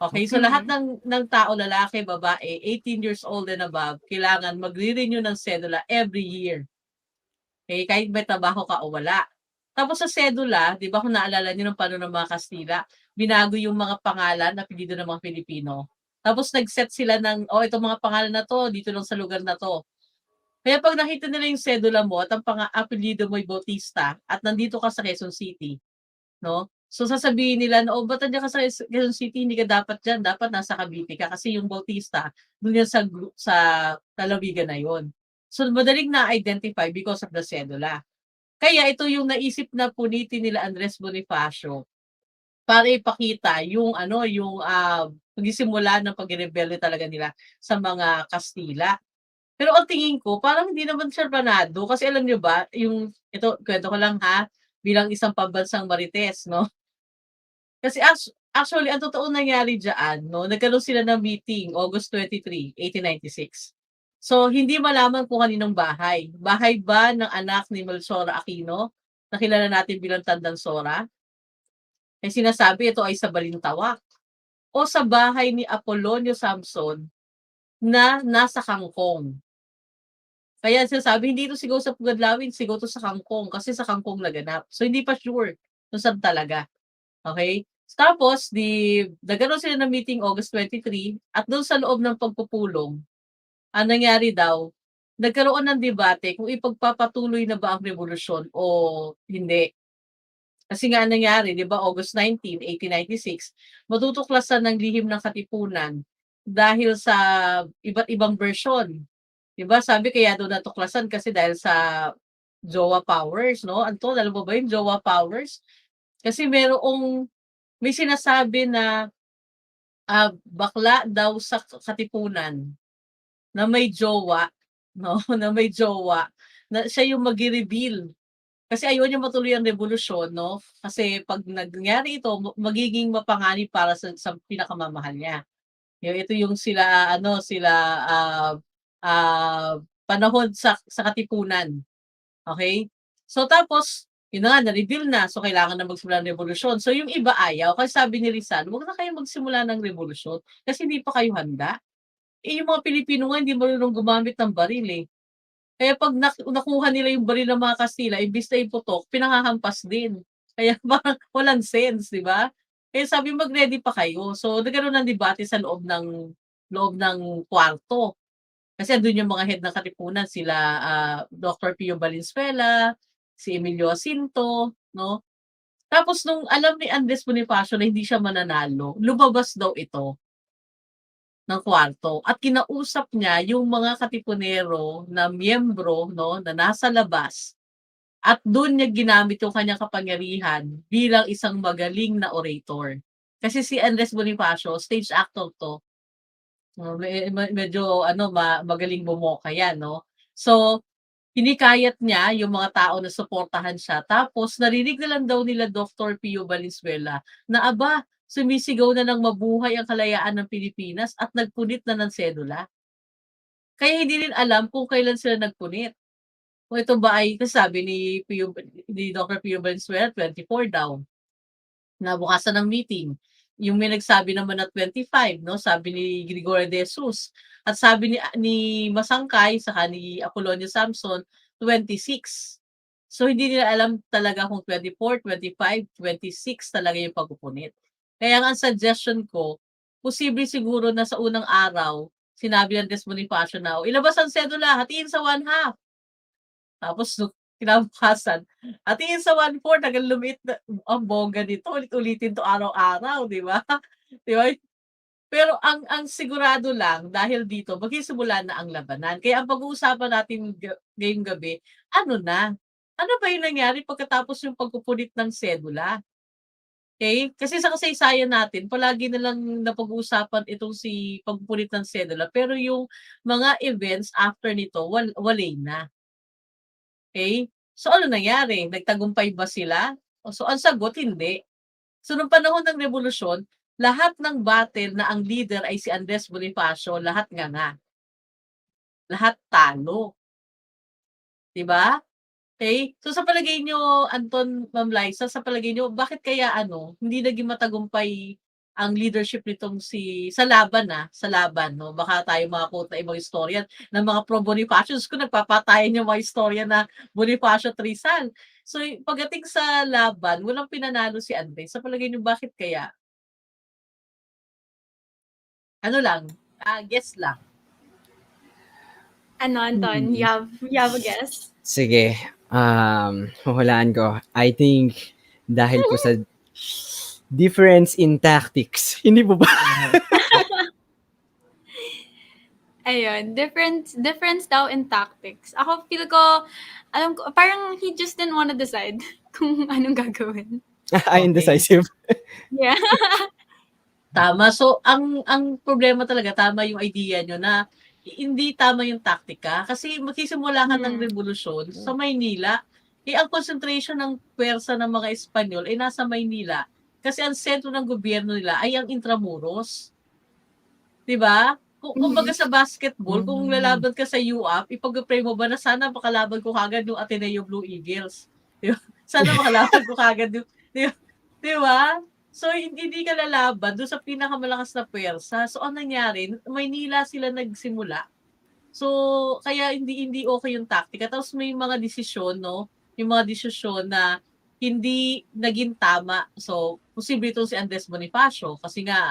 Okay, so lahat Mhm. ng tao, lalaki, babae, 18 years old and above, kailangan magre-renew ng sedula every year. Okay, kahit may trabaho ka o wala. Tapos sa sedula, 'di ba kung naalala niyo ng panahon ng mga Kastila, binago yung mga pangalan, apelyido ng mga Pilipino. Tapos nag-set sila ng, "Oh, itong mga pangalan na 'to, dito lang sa lugar na 'to." Kaya 'pag nakita nila yung sedula mo at ang apelyido mo'y Bautista at nandito ka sa Quezon City, 'no? So sasabihin nila na, "Oh, ba't nandiyan ka sa Quezon City, hindi ka dapat diyan, dapat nasa Cavite ka kasi yung Bautista dun yan sa lalawigan na yun." So madaling na-identify because of the sedula. Kaya ito yung naisip na punitin nila Andres Bonifacio para ipakita yung ano, yung, pagsisimula ng pagrebelde talaga nila sa mga Kastila. Pero ang tingin ko parang hindi naman siya planado kasi alam niyo ba yung ito kuwento ko lang ha, bilang isang pambansang marites 'no. Kasi actually ang totoong nangyari diyaan 'no, nagkaroon sila ng meeting August 23, 1896. So hindi malaman kung kaninong bahay. Bahay ba ng anak ni Melchora Aquino, na kilala natin bilang Tandang Sora? Eh, sinasabi ito ay sa Balintawak o sa bahay ni Apolonio Samson na nasa Kangkong. Kaya sinasabi hindi ito sigaw sa Pugadlawin, sigaw 'to sa Kangkong kasi sa Kangkong naganap. So hindi pa sure kung saan talaga. Okay? Tapos nagkaroon sila ng meeting August 23 at doon sa loob ng pagpupulong, ang nangyari daw, nagkaroon ng debate kung ipagpapatuloy na ba ang revolusyon o hindi. Kasi nga ang nangyari, 'di ba, August 19, 1896, matutuklasan ng lihim ng katipunan dahil sa iba't ibang version. 'Di ba, sabi kaya daw natuklasan kasi dahil sa Jowa powers, 'no? Anton, alam mo ba yung Jowa powers? Kasi may sinasabi na bakla daw sa katipunan na may jowa, 'no, na may jowa, na siya yung magre-reveal. Kasi ayaw niya matuloy ang revolusyon, 'no, kasi 'pag nangyari ito magiging mapanganib para sa pinakamamahal niya. Ito yung ah, ah, panahon sa katipunan, okay. So tapos, yun na nga na-reveal na, so kailangan na magsimula ng revolusyon. So yung iba ayaw, kasi sabi ni Rizal, "Wag na kayong magsimula ng revolusyon kasi hindi pa kayo handa." Yung mga Pilipino nga hindi marunong gumamit ng baril, eh. Kaya 'pag nakuha nila yung baril ng mga Kastila imbes na iputok, pinahahampas din. Kaya parang walang sense, 'di ba? Kaya sabi mag-ready pa kayo. So nagkaroon ng debate sa loob ng kwarto. Kasi andun yung mga head ng katipunan sila, Dr. Pio Valenzuela, si Emilio Jacinto, 'no? Tapos nung alam ni Andres Bonifacio na hindi siya mananalo, lumabas daw ito ng kwarto at kinausap niya yung mga katipunero na miyembro, 'no, na nasa labas at dun niya ginamit yung kanyang kapangyarihan bilang isang magaling na orator. Kasi si Andres Bonifacio stage actor 'to, medyo magaling bumoka 'yan, 'no. So, hinikayat niya yung mga tao na suportahan siya tapos narinig na lang daw nila Dr. Pio Valenzuela na, aba, sumisigaw na ng mabuhay ang kalayaan ng Pilipinas at nagpunit na ng sedula. Kaya hindi rin alam kung kailan sila nagpunit. Kung ito ba ay kasi sabi ni Dr. Pio Valenzuela 24 daw. Kinabukasan ng meeting. Yung may nagsabi naman na 25, 'no, sabi ni Gregorio de Jesus. At sabi ni Masangkay saka ni Apolonio Samson, 26. So hindi nila alam talaga kung 24, 25, 26 talaga yung pagpupunit. Kaya nga ang suggestion ko, posible siguro na sa unang araw, sinabi ng Des Bonifacio na, "O, ilabas ang sedula, hatiin sa 1/2." Tapos nung kinabukasan, hatiin sa 1/4 hanggang lumiit na ang bongga nito, ulit-ulitin 'to araw-araw, 'di ba? 'Di ba? Pero ang sigurado lang dahil dito magsisimula na ang labanan. Kaya ang pag-uusapan natin ngayong gabi, ano na? Ano ba yung nangyari pagkatapos yung pagpupunit ng sedula? Okay? Kasi sa kasaysayan natin palagi na lang napag-uusapan itong si pagpupunit ng sedula, pero yung mga events after nito walay na. Okay? So ano nangyari? Nagtagumpay ba sila? So ang sagot, hindi. So nung panahon ng revolusyon, lahat ng battle na ang leader ay si Andres Bonifacio, lahat nga. Lahat talo, 'di ba? Okay? So sa palagay niyo, Anton, Ma'am Liza, sa palagay niyo bakit kaya hindi naging matagumpay ang leadership nitong sa laban, 'no? Baka tayo maka-quote na ibang historian ng mga pro Bonifacio. Diyos ko, nagpapatayan yung mga istorya na Bonifacio at Rizal. So pagdating sa laban, walang pinanalo si Andres. Sa palagay niyo bakit kaya? Ano lang, guess lang. Ano, Anton, you have a guess? Sige, huhulaan ko. I think dahil po sa difference in tactics. Hindi po ba? Ayun, difference daw in tactics. Ako feel ko, alam ko, parang he just didn't wanna decide kung anong gagawin. Ay, indecisive. Yeah. Tama. So ang problema talaga, tama yung idea niyo na hindi tama yung taktika kasi magsisimula ka ng revolusyon sa Maynila. Ang concentration ng puwersa ng mga Espanyol ay nasa Maynila kasi ang sentro ng gobyerno nila ay ang Intramuros. 'Di ba? Kumbaga sa basketball, kung lalaban ka sa UAP, ipag-pray mo ba na sana makalaban ko kaagad yung Ateneo Blue Eagles, 'di ba? Sana makalaban ko kaagad yung 'di ba? So hindi ka lalaban dun sa pinakamalakas na puwersa. So ang nangyari, Maynila sila nagsimula. So kaya hindi okey yung taktika. Tapos may mga desisyon, 'no, yung mga desisyon na hindi naging tama. So, posible itong si Andres Bonifacio kasi nga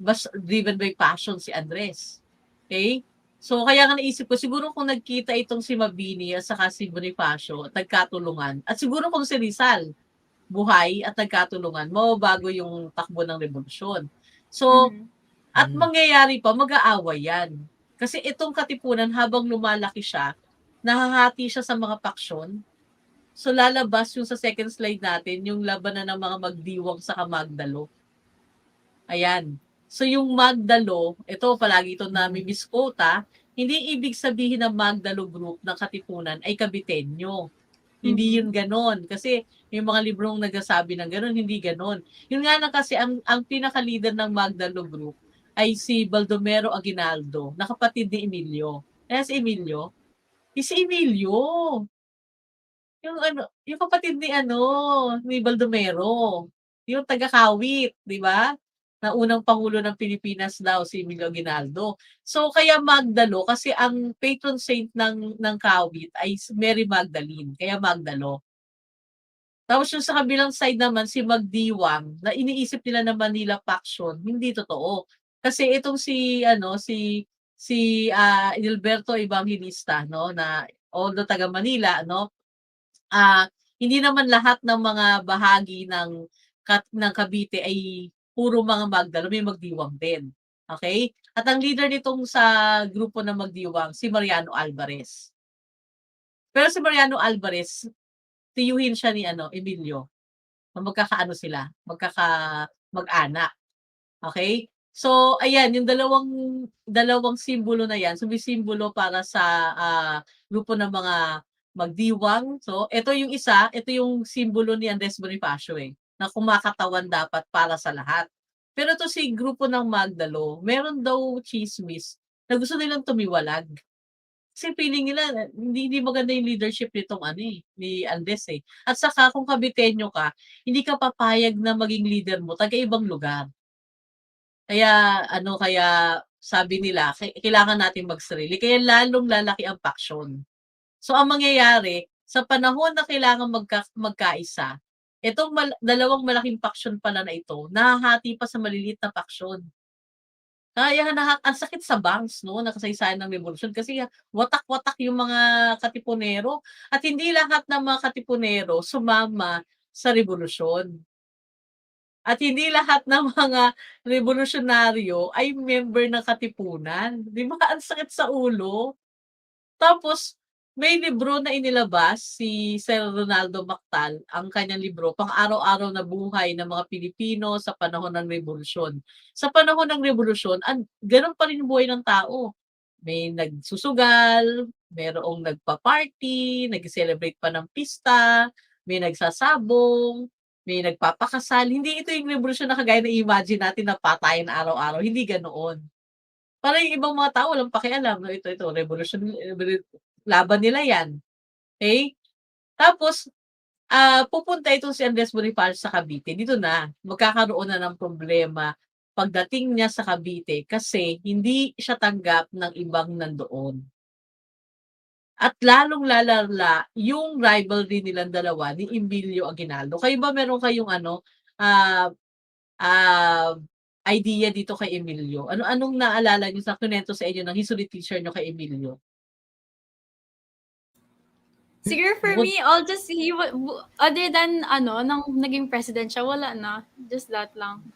mas driven by passion si Andres. Okay? So, kaya nga naisip ko, siguro kung nagkita itong si Mabini at saka si Bonifacio at nagkatulungan, at siguro kung si Rizal buhay at nagkatulungan, mababago yung takbo ng revolusyon. So, at mangyayari pa, mag-aaway yan. Kasi itong katipunan, habang lumalaki siya, nahahati siya sa mga paksyon. So, lalabas yung sa second slide natin, yung labanan ng mga magdiwang sa Magdalo. Ayan. So, yung Magdalo, ito palagi ito nami-misquote, hindi ibig sabihin ng Magdalo group ng katipunan ay Kabitenyo. Hindi yun ganon. Kasi yung mga librong nagsasabi ng ganon, hindi ganon. Yun nga lang kasi ang pinaka-leader ng Magdalo group ay si Baldomero Aguinaldo, na kapatid ni Emilio. Kaya si Emilio, si Emilio, yung kapatid ni Baldomero, yung taga-Kawit, di ba? Na unang pangulo ng Pilipinas daw si Emilio Aguinaldo. So kaya Magdalo kasi ang patron saint ng Kawit ay Mary Magdalene, kaya Magdalo. Tapos yung sa kabilang side naman si Magdiwang na iniisip nila na Manila Faction, hindi totoo. Kasi itong si Edilberto Evangelista na although taga Manila hindi naman lahat ng mga bahagi ng Cavite ay puro mga Magdalo, may Magdiwang din. Okay? At ang leader nitong sa grupo ng Magdiwang si Mariano Alvarez. Pero si Mariano Alvarez, tiyuhin siya ni Emilio. Magkakaano sila, mag-anak. Okay? So ayan, yung dalawang simbolo na yan, sumisimbolo para sa grupo ng mga magdiwang. So ito yung isa, ito yung simbolo ni Andres Bonifacio na kumakatawan dapat para sa lahat. Pero to si grupo ng Magdalo, meron daw chismis na gusto nilang tumiwalag. Kasi feeling nila hindi maganda yung leadership ni Andres At saka kung Kabitenyo ka, hindi ka papayag na maging leader mo taga-ibang lugar. Kaya sabi nila kailangan natin magsarili kaya lalong lalaki ang paksyon. So ang mangyayari sa panahon na kailangan magkaisa, itong dalawang malaking paksyon pala na ito, nahahati pa sa maliliit na paksyon. Kaya ang sakit sa bangs na kasaysayan ng revolusyon kasi watak-watak yung mga katipunero at hindi lahat ng mga katipunero sumama sa revolusyon. At hindi lahat ng mga revolusyonaryo ay member ng katipunan. Di ba? Ang sakit sa ulo. Tapos, may libro na inilabas si Sir Ronaldo Mactal, ang kanyang libro, Pang-araw-araw na buhay ng mga Pilipino sa panahon ng revolusyon. Sa panahon ng revolusyon, ganun pa rin buhay ng tao. May nagsusugal, mayroong nagpa-party, nag-celebrate pa ng pista, may nagsasabong, may nagpapakasal. Hindi ito yung revolusyon na kagaya na imagine natin na patayin araw-araw. Hindi ganoon. Parang yung ibang mga tao walang pakialam. Ito, revolusyon, laban nila yan. Okay? Tapos, pupunta itong si Andres Bonifacio sa Cavite. Dito na, magkakaroon na ng problema pagdating niya sa Cavite kasi hindi siya tanggap ng ibang nandoon. At lalong lalala yung rivalry nilang dalawa ni Emilio Aguinaldo. Kayo ba meron kayong idea dito kay Emilio? Anong naalala niyo sa kunento sa inyo ng history teacher niyo kay Emilio? Siguro for me, I'll just other than nang naging president siya, wala na. Just that lang.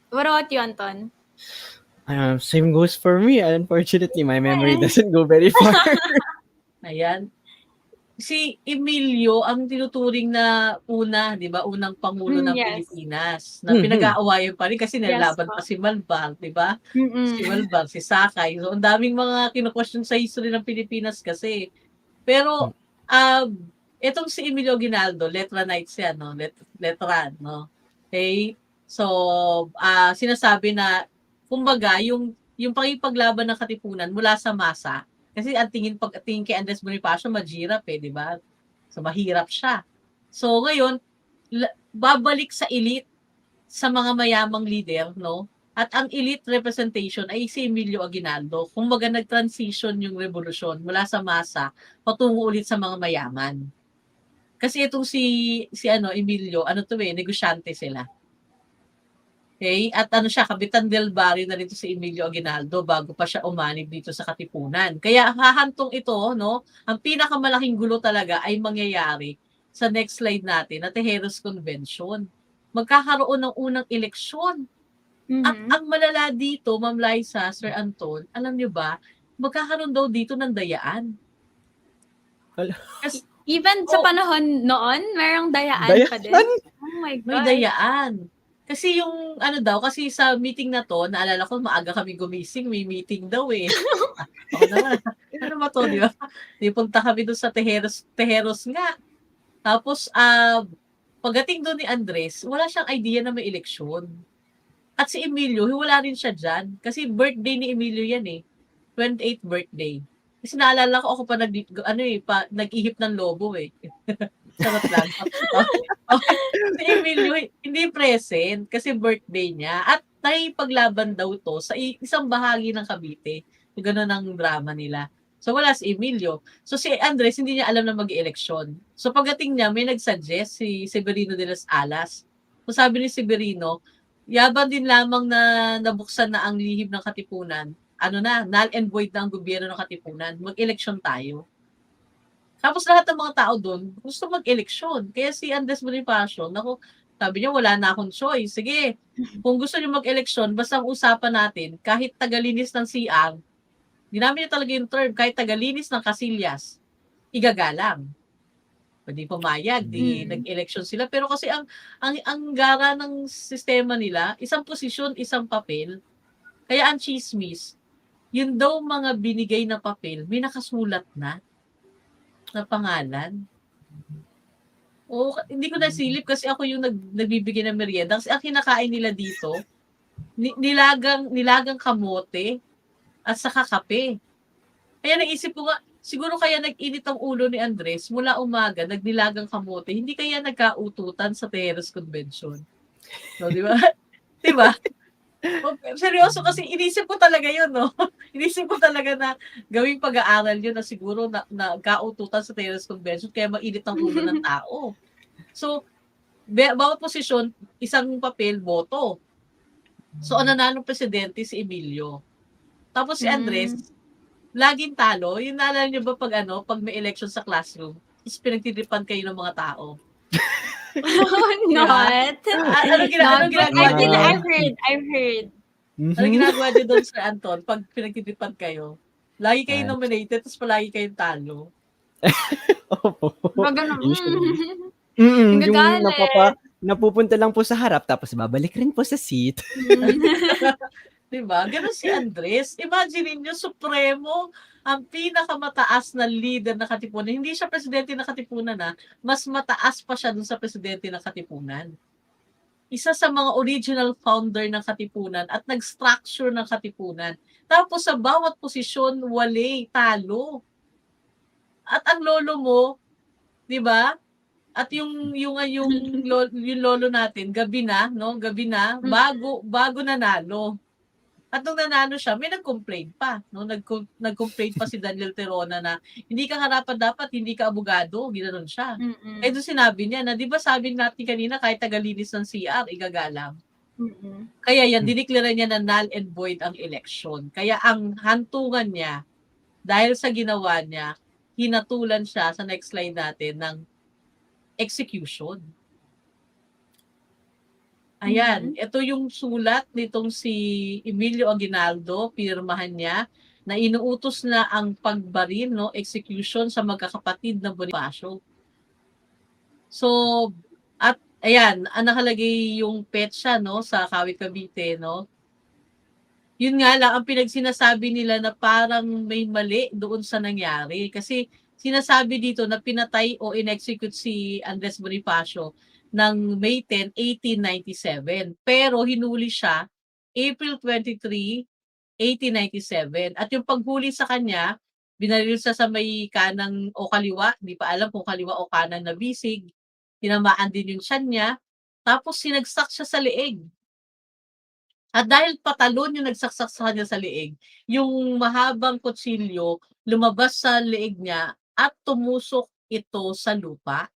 What about you, Anton? Same goes for me. Unfortunately, my memory doesn't go very far. Ayan. Si Emilio ang tinuturing na di ba? Unang pangulo ng Yes. Pilipinas na pinag-aawayan pa rin kasi nilaban Yes, pa si Malbar, di ba? Si Malbar, si Sakay. So, ang daming mga kino-question sa history ng Pilipinas kasi. Pero, itong si Emilio Aguinaldo, letra knight siya, letra, Okay? So, sinasabi na, kumbaga, yung pakipaglaban ng katipunan mula sa masa, kasi ang tingin kay Andres Bonifacio, mahirap di ba? So, mahirap siya. So, ngayon, babalik sa elite, sa mga mayamang leader, At ang elite representation ay si Emilio Aguinaldo. Kumbaga nag-transition yung revolusyon mula sa masa patungo ulit sa mga mayaman. Kasi itong si Emilio, negosyante sila. Okay? At siya, kabitan del barrio na rito si Emilio Aguinaldo bago pa siya umanib dito sa Katipunan. Kaya hahantong ito, no, ang pinakamalaking gulo talaga ay mangyayari sa next slide natin na Tejeros Convention. Magkakaroon ng unang eleksyon. At ang malala dito, Ma'am Lyza, Sir Anton, alam niyo ba, magkakaroon daw dito ng dayaan. Even sa panahon noon, merong dayaan pa din. Oh my God. May dayaan. Kasi yung kasi sa meeting na to, naalala ko maaga kami gumising, may meeting daw eh. Ako naman, ano ba to, di ba? Di punta kami doon sa Tejeros nga. Tapos, pagdating doon ni Andres, wala siyang idea na may eleksyon. At si Emilio, wala rin siya dyan. Kasi birthday ni Emilio yan eh. 28th birthday. Kasi naalala ko ako pa nag-ihip ng lobo eh. Sarap lang. Si Emilio, hindi present kasi birthday niya. At nakipaglaban daw to sa isang bahagi ng Cavite. Gano'n ang drama nila. So wala si Emilio. So si Andres, hindi niya alam na mag-eleksyon. So pagdating niya, may nag-suggest si Severino de las Alas. So sabi ni Severino, yabang din lamang na nabuksan na ang lihim ng Katipunan. Null and void na ang gobyerno ng Katipunan. Mag-eleksyon tayo. Tapos lahat ng mga tao doon gusto mag-eleksyon. Kaya si Andres Bonifacio, sabi niya wala na akong choice. Sige, kung gusto niyo mag-eleksyon, basta ang usapan natin, kahit tagalinis ng CR, ginamit niya talaga yung term, kahit tagalinis ng Casillas, igagalang. Pwede pumayag, di nag-eleksyon sila. Pero kasi ang gara ng sistema nila, isang posisyon, isang papel. Kaya ang chismis, yun daw mga binigay na papel, may nakasulat na pangalan. Hindi ko nasilip kasi ako yung nagbibigay ng merienda. Kasi ang kinakain nila dito, nilagang kamote at saka kape. Kaya naisip ko nga, siguro kaya nag-init ang ulo ni Andres mula umaga, nagnilagang kamote, hindi kaya nagkaututan sa Tejeros Convention. So, di ba? Di ba? Seryoso kasi inisip ko talaga yun, no? Inisip ko talaga na gawing pag-aaral yun na siguro na kaututan sa Tejeros Convention kaya mainit ang ulo ng tao. So, bawat posisyon, isang papel, boto. So, ang nanalo presidente si Emilio. Tapos si Andres, laging talo. Yung naalala niyo ba pag may election sa classroom, is pinagtitipan kayo ng mga tao. Not. Anong ginagawa niyo? I've heard. Anong ginagawa niyo doon, Sir Anton, pag pinagtitipan kayo? Lagi kayo nominated, tapos palagi kayong talo. Opo. Usually. Yung napupunta lang po sa harap, tapos babalik rin po sa seat. Diba? Ganun si Andres. Imagine niyo, supremo, ang pinakamataas na leader ng Katipunan. Hindi siya presidente ng Katipunan, mas mataas pa siya dun sa presidente ng Katipunan. Isa sa mga original founder ng Katipunan at nag-structure ng Katipunan. Tapos sa bawat posisyon, wale, talo. At ang lolo mo, di ba? At yung lolo natin, gabi na, bago nanalo. At nung nanalo siya, may nag-complain pa. No? Nag-complain pa si Daniel Terona na hindi ka harapan dapat, hindi ka abogado. Ginanon siya. Eh doon sinabi niya na, di ba sabi natin kanina, kahit tagalinis ng CR, igagalang. Kaya yan, diniklara niya na null and void ang election. Kaya ang hantungan niya, dahil sa ginawa niya, hinatulan siya sa next slide natin ng execution. Ayan, ito yung sulat nitong si Emilio Aguinaldo, pinirmahan niya, na inuutos na ang pagbaril, execution sa magkakapatid na Bonifacio. So, at ayan, nakalagay yung petsa sa Kawit Cavite, Yun nga lang, ang pinagsinasabi nila na parang may mali doon sa nangyari. Kasi sinasabi dito na pinatay o in-execute si Andres Bonifacio ng May 10, 1897. Pero hinuli siya April 23, 1897. At yung paghuli sa kanya, binaril siya sa may kanang o kaliwa, hindi pa alam kung kaliwa o kanan na bisig. Tinamaan din yung tiyan niya. Tapos sinagsak siya sa leeg. At dahil patalon yung nagsaksak sa kanya sa leeg, yung mahabang kutsilyo lumabas sa leeg niya at tumusok ito sa lupa.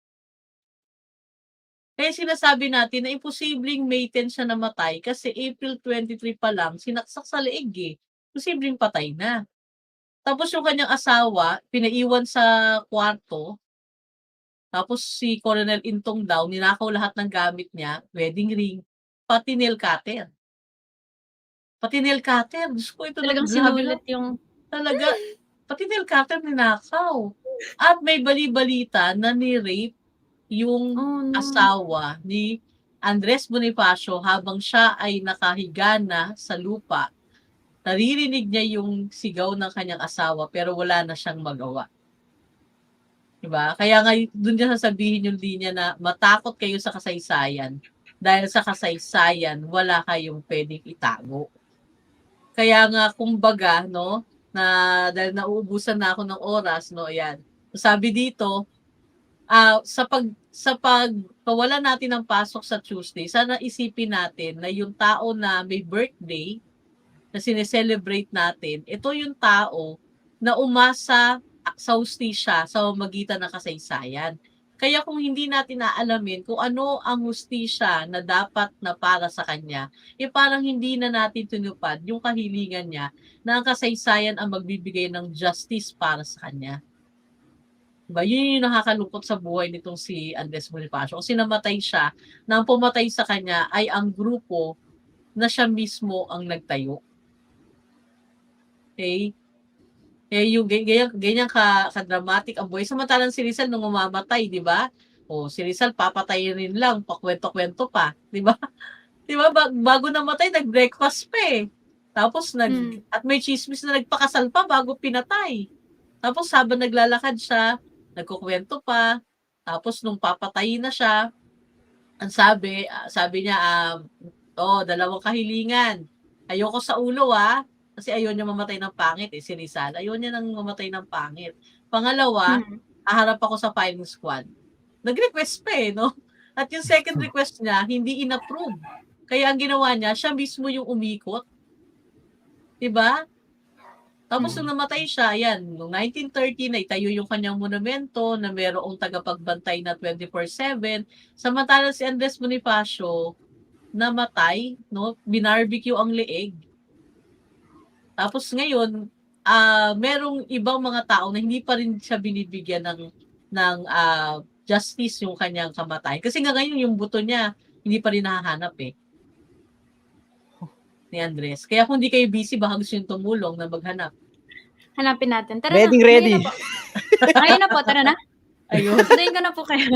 Kaya sinasabi natin na imposibleng May 10 siya namatay kasi April 23 pa lang sinaksak sa leeg, eh. Posibleng patay na. Tapos yung kanyang asawa pinaiwan sa kwarto, tapos si Colonel Intong daw ninakaw lahat ng gamit niya, wedding ring, pati nail cutter. Pati nail cutter, Diyos ko ito Talagang grabe na sinulit yung talaga, pati nail cutter ninakaw. At may bali-balita na ni-rape yung oh no. asawa ni Andres Bonifacio habang siya ay nakahiga na sa lupa. Naririnig niya yung sigaw ng kanyang asawa pero wala na siyang magawa. Diba? Kaya nga dun niya sasabihin yung linya na matakot kayo sa kasaysayan dahil sa kasaysayan wala kayong pwedeng itago. Kaya nga kumbaga 'no, na dahil nauubusan na ako ng oras 'no, ayan. Sabi dito, sa pagkawalan natin ng pasok sa Tuesday, sana isipin natin na yung tao na may birthday na sine-celebrate natin, ito yung tao na umasa sa hustisya sa pamamagitan ng kasaysayan. Kaya kung hindi natin aalamin kung ano ang hustisya na dapat na para sa kanya, parang hindi na natin tinupad yung kahilingan niya na ang kasaysayan ang magbibigay ng justice para sa kanya. Diba? Yun yung nakakalungkot sa buhay nitong si Andres Bonifacio. Kasi namatay siya, na ang pumatay sa kanya ay ang grupo na siya mismo ang nagtayo. Okay? Yung ganyan ka-dramatic ang buhay. Samantalang si Rizal nung mamamatay, di ba? O, si Rizal papatayin rin lang, pakwento-kwento pa, di ba? Di ba, bago namatay, nag-breakfast pa eh. Tapos, at may chismis na nagpakasal pa bago pinatay. Tapos, habang naglalakad siya, nagkukwento pa. Tapos, nung papatayin na siya, ang sabi niya, dalawang kahilingan. Ayoko sa ulo kasi ayaw niya mamatay ng pangit si Rizal. Ayaw niya nang mamatay ng pangit. Pangalawa, haharap ako sa firing squad. Nag-request pa no? At yung second request niya, hindi in-approve. Kaya ang ginawa niya, siya mismo yung umikot. Diba? Tapos nung namatay siya, ayan, noong 1930 na itayo yung kanyang monumento na mayroong tagapagbantay na 24/7. Samantalang si Andres Bonifacio, namatay, no? Binarbecue ang leeg. Tapos ngayon, merong ibang mga tao na hindi pa rin siya binibigyan ng justice yung kanyang kamatayan. Kasi nga ngayon yung buto niya, hindi pa rin nahahanap ni Andres. Kaya kung di kayo busy, baka gusto yung tumulong na maghanap. Hanapin natin. Tara Ready, na. ready. Ngayon na po, tara na. Ayun. Patayin ko na po kayo.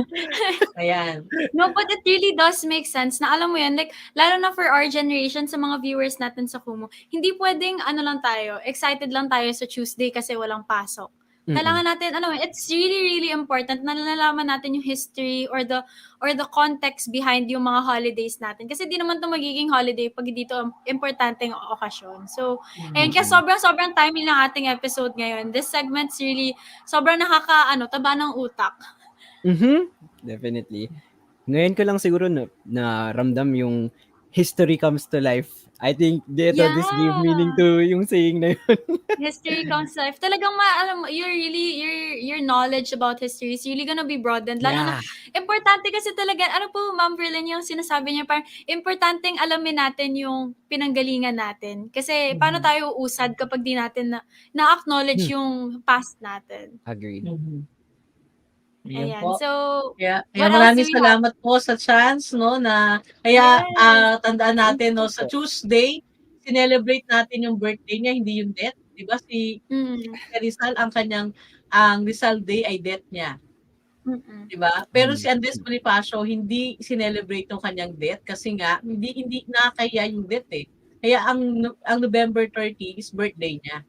Ayan. No, but it really does make sense na alam mo yan, like, lalo na for our generation, sa mga viewers natin sa Kumu, hindi pwedeng, lang tayo, excited lang tayo sa Tuesday kasi walang pasok. Kailangan natin, it's really, really important na nalalaman natin yung history or the context behind yung mga holidays natin. Kasi di naman to magiging holiday pag hindi to importanteng okasyon. So, ayun, kaya sobrang timely ng ating episode ngayon. This segment's really, sobrang taba ng utak. Definitely. Ngayon ko lang siguro na ramdam yung history comes to life. I think this gave meaning to yung saying na yun. History comes to life. Talagang alam mo, your knowledge about history is really gonna be broadened. Lalo na, importante kasi talaga, po, Ma'am Verlyn, yung sinasabi niya, parang importanteng alamin natin yung pinanggalingan natin. Kasi, paano tayo uusad kapag di natin na-acknowledge yung past natin? Agreed. Ayan Ayan. po. So, Kaya what else do maraming we have? salamat po sa chance, no, na kaya Yes. tandaan natin, no, sa Tuesday, sinelebrate natin yung birthday niya, hindi yung death. Di ba si Rizal, ang Rizal Day ay death niya. Di ba? Pero si Andres Bonifacio, hindi sinelebrate yung kanyang death kasi nga, hindi nakakaya yung death Kaya ang November 30 is birthday niya.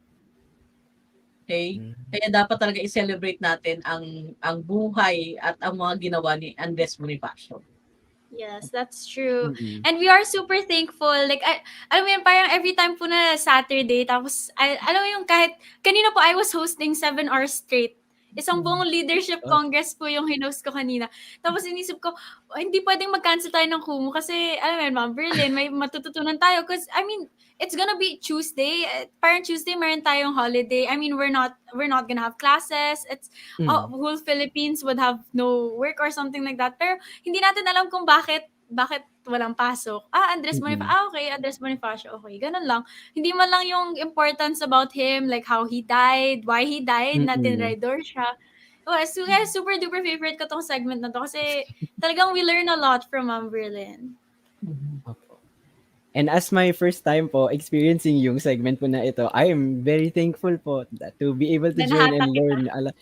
Okay? Kaya dapat talaga i-celebrate natin ang buhay at ang mga ginawa ni Andres Bonifacio. Yes, that's true. And we are super thankful. Like, alam mo yun, parang every time po na Saturday, tapos, alam mo yung kahit, kanina po I was hosting 7 hours straight Isang buong leadership congress po yung hinost ko kanina. Tapos inisip ko, hindi pwedeng mag-cancel tayo ng Kumu kasi, alam mo yun, Ma'am Berlin, may matututunan tayo. Because, I mean, it's gonna be Tuesday. Parang Tuesday, meron tayong holiday. I mean, we're not gonna have classes. It's, whole Philippines would have no work or something like that. Pero, hindi natin alam kung bakit walang pasok. Andres Bonifacio. Okay, Andres Bonifacio. Okay, ganun lang. Hindi man lang yung importance about him, like how he died, why he died, na tinraidor siya. So, kaya super duper favorite ko tong segment na to kasi talagang we learn a lot from Ma'am Berlin. And as my first time po experiencing yung segment po na ito, I am very thankful po to be able to join and learn a lot.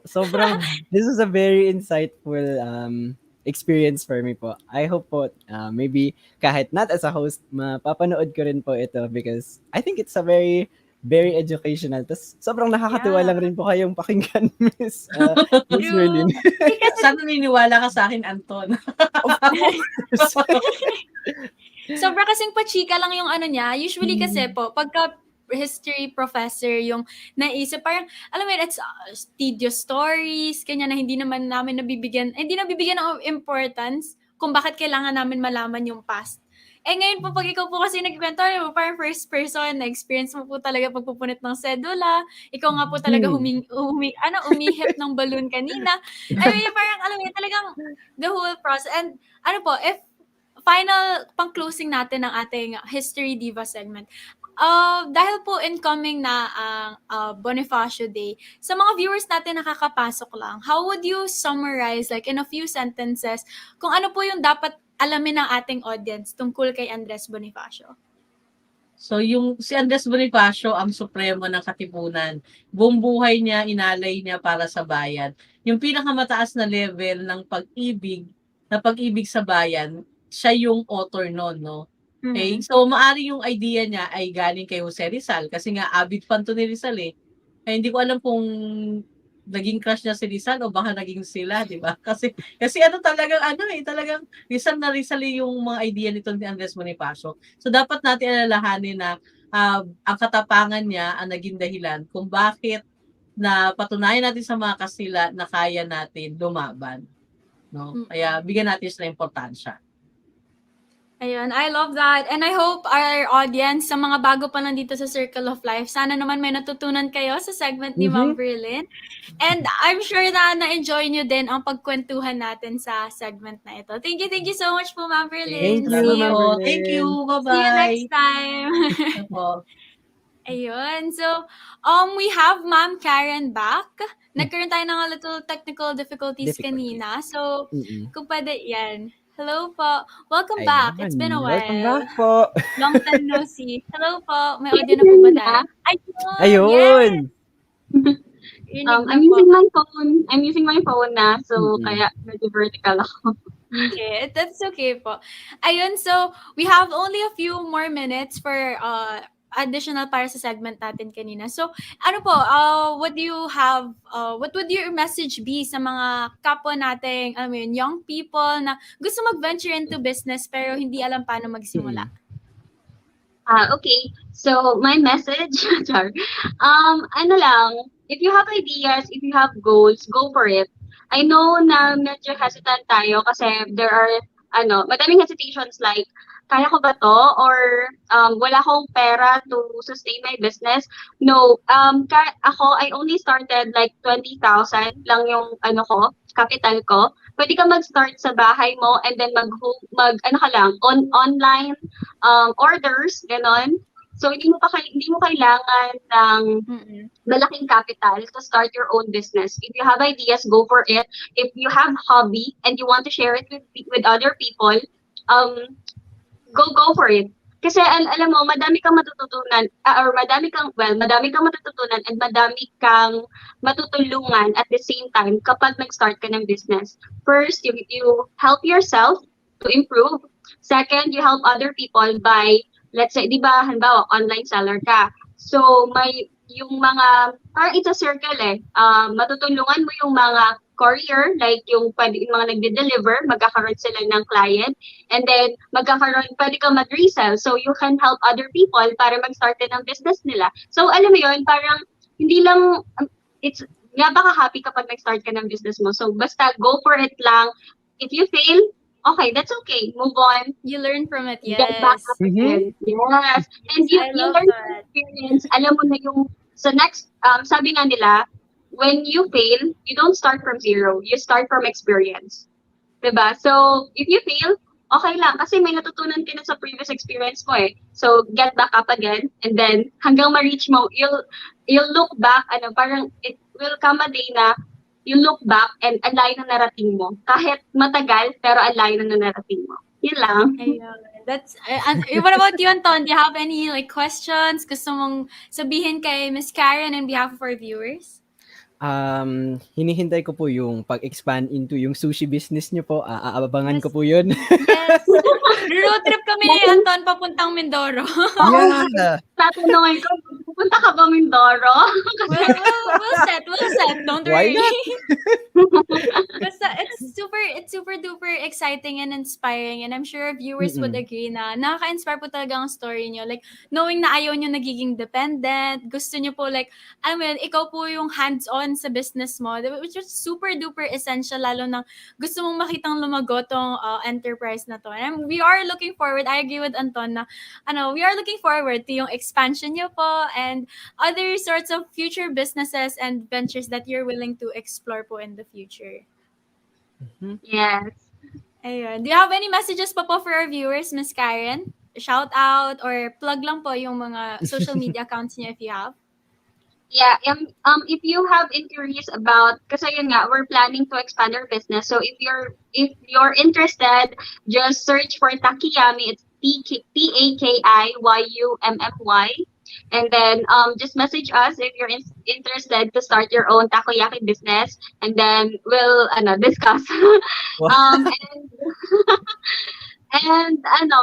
Sobrang, this is a very insightful experience for me po. I hope po, maybe kahit not as a host, mapapanood ko rin po ito because I think it's a very, very educational. Tapos sobrang nakakatuwa lang rin po kayong pakinggan, Miss Berlin. Sana naniniwala ka sa akin, Anton. Of course. Sobra kasing pachika lang yung ano niya. Usually kasi po, pagka history professor yung naisip, parang, alam mo yun, it's tedious stories, kanya na hindi nabibigyan ng importance kung bakit kailangan namin malaman yung past. Ngayon po, pag ikaw po kasi nagkwento, parang first person, na-experience mo po talaga pagpupunit ng sedula, ikaw nga po talaga umihip ng balloon kanina. I mean, parang, alam mo yun, talagang the whole process. And, if final pang-closing natin ng ating History Diva segment. Dahil po incoming na ang Bonifacio Day, sa mga viewers natin nakakapasok lang, how would you summarize, like in a few sentences, kung ano po yung dapat alamin ng ating audience tungkol kay Andres Bonifacio? So, si Andres Bonifacio ang supremo ng katipunan. Buong buhay niya, inalay niya para sa bayan. Yung pinakamataas na level ng pag-ibig sa bayan, siya yung author nun, no? Okay? So, maari yung idea niya ay galing kay Jose Rizal kasi nga avid fan to ni Rizal eh. Kaya hindi ko alam kung naging crush niya si Rizal o baka naging sila, di ba? Kasi talagang Rizal na Rizal yung mga idea nito ni Andres Bonifacio. So, dapat natin alalahanin na ang katapangan niya ang naging dahilan kung bakit na patunayan natin sa mga Kastila na kaya natin lumaban. No? Kaya bigyan natin sila importansya. Ayun, I love that. And I hope our audience, sa mga bago pa lang dito sa Circle of Life, sana naman may natutunan kayo sa segment ni Ma'am Berlin. And I'm sure na na-enjoy nyo din ang pagkwentuhan natin sa segment na ito. Thank you so much po, Ma'am Berlin. Thank you, Ma'am Berlin. Thank you. Bye-bye. See you next time. Ayun. So, we have Ma'am Karen back. Nagkaroon tayo ng little technical difficulties kanina. So, kung pwede, yan. Hello po. Welcome back. It's been a while. Welcome back po. Long time no see. Hello po. May audio na po ba tayo? Ayun. Yes. I'm using my phone na, so kaya medyo vertical ako. Okay, that's okay po. Ayun, so we have only a few more minutes for additional para sa segment natin kanina. So, what would your message be sa mga kapwa nating, young people na gusto mag-venture into business pero hindi alam paano magsimula? Okay. So, my message, char. If you have ideas, if you have goals, go for it. I know na medyo hesitant tayo kasi there are, madaming hesitations like, kaya ko ba to? Or wala akong pera to sustain my business? No. I only started like 20,000 lang yung capital ko. Pwede ka mag-start sa bahay mo and then online orders, ganon. So hindi mo kailangan ng malaking capital to start your own business. If you have ideas, go for it. If you have hobby and you want to share it with other people, go for it. Kasi alam mo, madami kang matututunan and madami kang matutulungan at the same time kapag nag-start ka ng business. First, you help yourself to improve. Second, you help other people by, let's say, di ba, halimbawa, online seller ka. So, yung mga, parang it's a circle eh. Matutulungan mo yung mga courier, like yung mga nagde-deliver, magkakaroon sila ng client, and then pwede ka mag-resell, so you can help other people para mag-start ng business nila. So alam mo yun, parang hindi lang, it's nga baka happy kapag nag-start ka ng business mo. So, basta go for it lang. If you fail, okay, that's okay. Move on. You learn from it, Get back yes. up again. Yes. And I you love learn from that. experience. Alam mo na yung, sa next, sabi nga nila, when you fail, you don't start from zero. You start from experience. Diba? So, if you fail, okay lang. Kasi may natutunan ka na sa previous experience mo eh. So, get back up again. And then, hanggang ma-reach mo, you'll look back, parang it will come a day na you look back and align na narating mo. Kahit matagal, pero align na narating mo. Yun lang. Ayun. That's what about you, Anton? Do you have any like questions? Gusto mong sabihin kay Miss Karen on behalf of our viewers? Hinihintay ko po yung pag-expand into yung sushi business niyo po. Aabangan ko po yun. Yes. Road trip kami ni Anton papuntang Mindoro. Yeah. Tatanungin ko, pupunta ka ba Mindoro? We'll set. Don't Why worry. not? Basta it's super duper exciting and inspiring, and I'm sure viewers would agree na nakaka-inspire po talaga ang story niyo. Like, knowing na ayaw niyo nagiging dependent, gusto niyo po like, alam mo yun, ikaw po yung hands-on sa business mo, which is super duper essential, lalo na gusto mong makitang lumago tong enterprise na to. And we are looking forward, I agree with Anton na, we are looking forward to yung expansion niyo po and other sorts of future businesses and ventures that you're willing to explore po in the future. Yes. Ayun. Do you have any messages pa po for our viewers, Miss Karen? Shout out or plug lang po yung mga social media accounts niyo if you have. Yeah, if you have inquiries about, kasi yun nga, we're planning to expand our business. So if you're interested, just search for Takiyami. It's TAKIYUMMY. And then just message us if you're interested to start your own takoyaki business, and then we'll discuss. Wow. And ano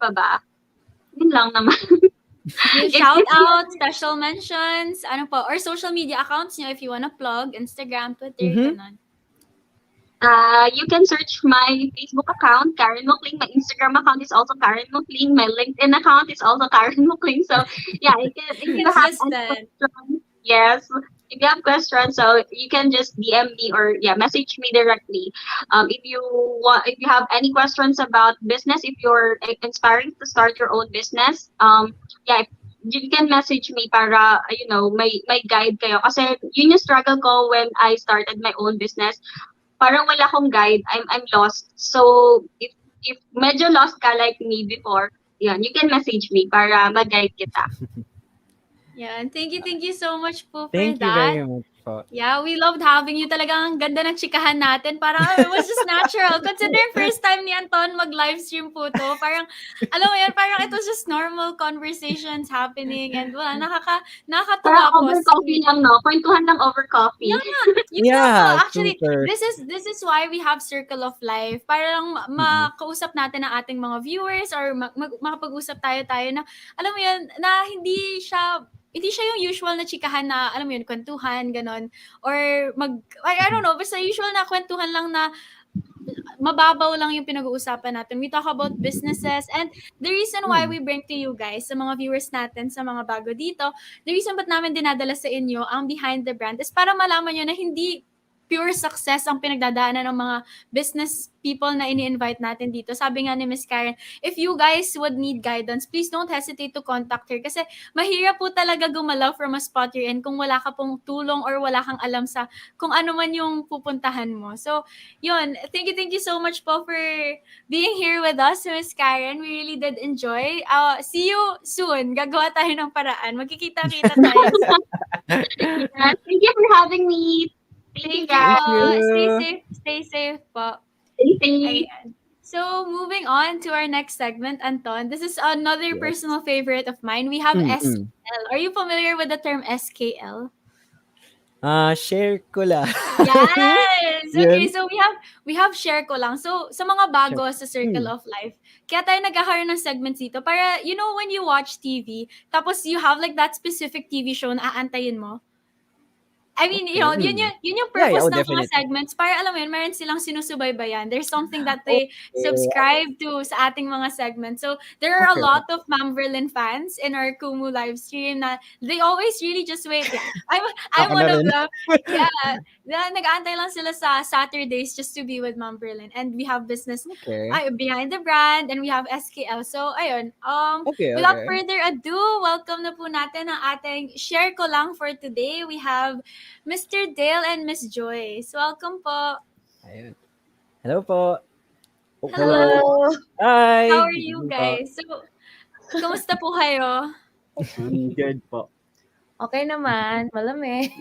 pa ba? Yun lang naman. Yung shout out, special mentions, or social media accounts niyo if you wanna plug, Instagram, Twitter, ganun. You can search my Facebook account, Karen Mukling. My Instagram account is also Karen Mukling. My LinkedIn account is also Karen Mukling. So yeah, if you have any questions, yes, if you have questions, so you can just DM me or message me directly. If you have any questions about business, if you're inspiring to start your own business, you can message me para may guide kayo. Kasi yun yung struggle ko when I started my own business. Parang wala akong guide. I'm lost. So if medyo lost ka like me before, you can message me para mag-guide kita. Yeah, and thank you so much po for Thank you that. very much po. Yeah, we loved having you. Talagang ang ganda ng chikahan natin. Parang it was just natural. Considering first time ni Anton mag-livestream po to. Parang, alam mo yan, parang it was just normal conversations happening. And wala, nakakatuwa Parang po. over coffee lang, no? Kwentuhan lang over coffee. Yeah, actually, super. this is why we have Circle of Life. Parang makausap natin ang ating mga viewers or makapag-usap tayo na, alam mo yan, na hindi siya yung usual na chikahan na, alam mo yun, kwentuhan, ganon. Or I don't know, basta usual na kwentuhan lang na mababaw lang yung pinag-uusapan natin. We talk about businesses, and the reason why we bring to you guys, sa mga viewers natin, sa mga bago dito, the reason ba't namin dinadala sa inyo ang behind the brand is para malaman nyo na hindi pure success ang pinagdadaanan ng mga business people na ini-invite natin dito. Sabi nga ni Miss Karen, if you guys would need guidance, please don't hesitate to contact her kasi mahirap po talaga gumalaw from a spot you're in kung wala ka pong tulong or wala kang alam sa kung ano man yung pupuntahan mo. So, yun. Thank you so much po for being here with us, Miss Karen. We really did enjoy. See you soon. Gagawa tayo ng paraan. Magkikita-kita tayo. Yes, thank you for having me. Thank you, guys. Stay safe po. Stay safe. Ayan. So, moving on to our next segment, Anton. This is another personal favorite of mine. We have SKL. Are you familiar with the term SKL? Share ko lang. Yes! Okay, so we have share ko lang. So, sa mga bago sa Circle of Life, kaya tayo nagkakaroon ng segments dito para, when you watch TV, tapos you have like that specific TV show na aantayin mo, I mean, Okay. yun yung Yeah, yeah, purpose oh, ng mga definitely. segments para alam mo yun, meron silang sinusubaybayan. There's something that they Okay. subscribe to sa ating mga segments. So, there are a Okay. lot of Ma'am Verlin fans in our Kumu live stream na they always really just wait. Yeah, I'm Ako na one of rin. them. Yeah, nag-aantay lang sila sa Saturdays just to be with Ma'am Verlin. And we have business Okay. behind the brand and we have SKL. So, ayun. Okay, Without okay. further ado, welcome na po natin ang ating share ko lang for today. We have Mr. Dale and Miss Joyce. Welcome po. Ayun. Hello po. Oh, hello. Hello. How Hi. are Good you evening po. guys? So, kumusta po kayo? I'm good po. Okay naman, malamig.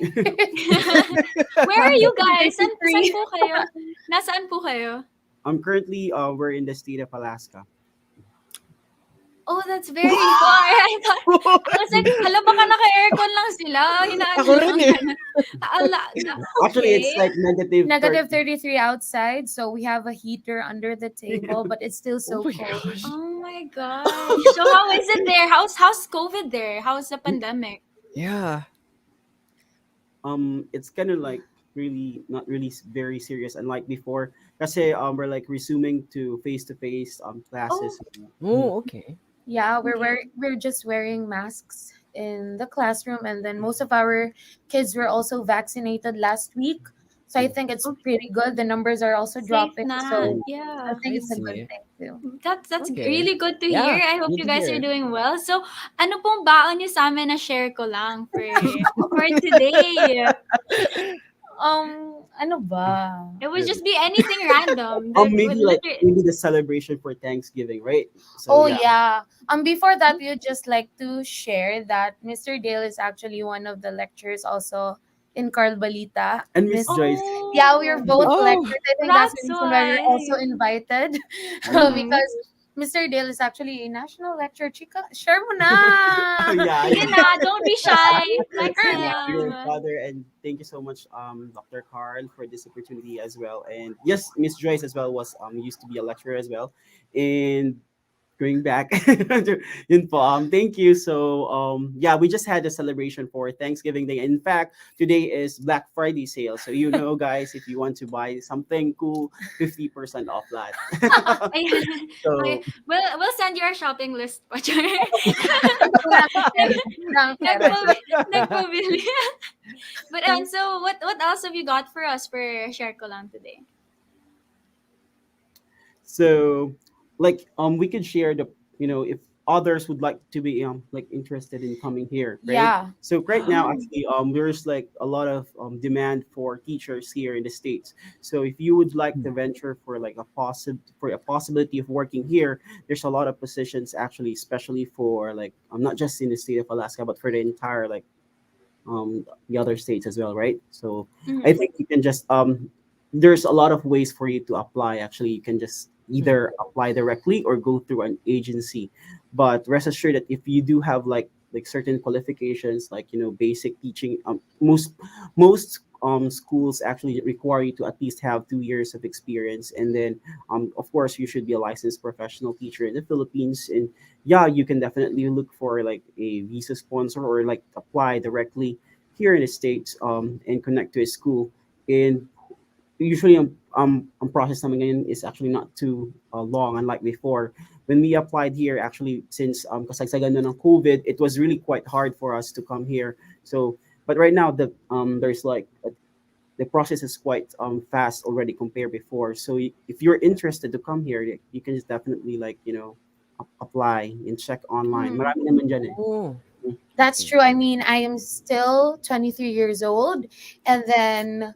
Where are you guys? Saan Free. po kayo? Nasaan po kayo? Currently we're in the state of Alaska. Oh, that's very far. I was like, hala, baka naka-aircon lang sila. Hinaan Ako rin lang. eh. Actually, it's Okay. like negative Negative 30. 33 outside, so we have a heater under the table, but it's still so Oh my cold. gosh. Oh my gosh. So how is it there? How's COVID there? How's the pandemic? Yeah. It's kind of like really not really very serious, unlike before. Kasi we're like resuming to face classes. Oh, okay. Yeah, Okay. we're just wearing masks in the classroom, and then most of our kids were also vaccinated last week. So I think it's pretty good. The numbers are also Safe dropping, na. so Mm. I Yeah. think I it's a good see. thing too. That's Okay. really good to hear. Yeah, I hope good you to guys are hear. doing well. So, ano pong baon niyo sa amin na share ko lang for today? Ano ba? It would just be anything random. That would Maybe like literally maybe the celebration for Thanksgiving, right? So Oh yeah. yeah. Before that, we would just like to share that Mr. Dale is actually one of the lecturers also in Carl Balita. And Miss Joyce. Yeah, we are both Oh, lecturers. I think that's That's the reason why we're also why. invited. Mhm. Because Mr. Dale is actually a national lecturer. Chika, share mo na! Oh yeah, Sige yeah. na, don't be shy. Flex na Yeah, lang. your father, and thank you so much, Dr. Carl, for this opportunity as well. And yes, Miss Joyce as well was used to be a lecturer as well. And going back, yun po, thank you. So yeah, we just had a celebration for Thanksgiving Day. In fact, today is Black Friday sale. So guys, if you want to buy something cool, 50% off that. Ayan. Okay. So We'll send you our shopping list po. Prank pera. Nagpabili. But so what else have you got for us for share ko lang today? So, like, we could share the, if others would like to be like interested in coming here, right? Yeah. So right now, actually, there's like a lot of demand for teachers here in the States. So if you would like to venture for like for a possibility of working here, there's a lot of positions actually, especially for like not just in the state of Alaska, but for the entire like the other states as well, right? So I Mhm. think you can just there's a lot of ways for you to apply. Actually, you can just either apply directly or go through an agency. But rest assured that if you do have like certain qualifications, like basic teaching, most schools actually require you to at least have 2 years of experience, and then of course you should be a licensed professional teacher in the Philippines. And yeah, you can definitely look for like a visa sponsor or like apply directly here in the States and connect to a school. And usually process namin ngayon is actually not too long, unlike before when we applied here. Actually, since kasagsagan na ng COVID, it was really quite hard for us to come here. So but right now there's like the process is quite fast already compared before. So if you're interested to come here, you can just definitely like apply and check online. Mhm. Marami naman dyan eh. Oh. That's true. I mean, I am still 23 years old, and then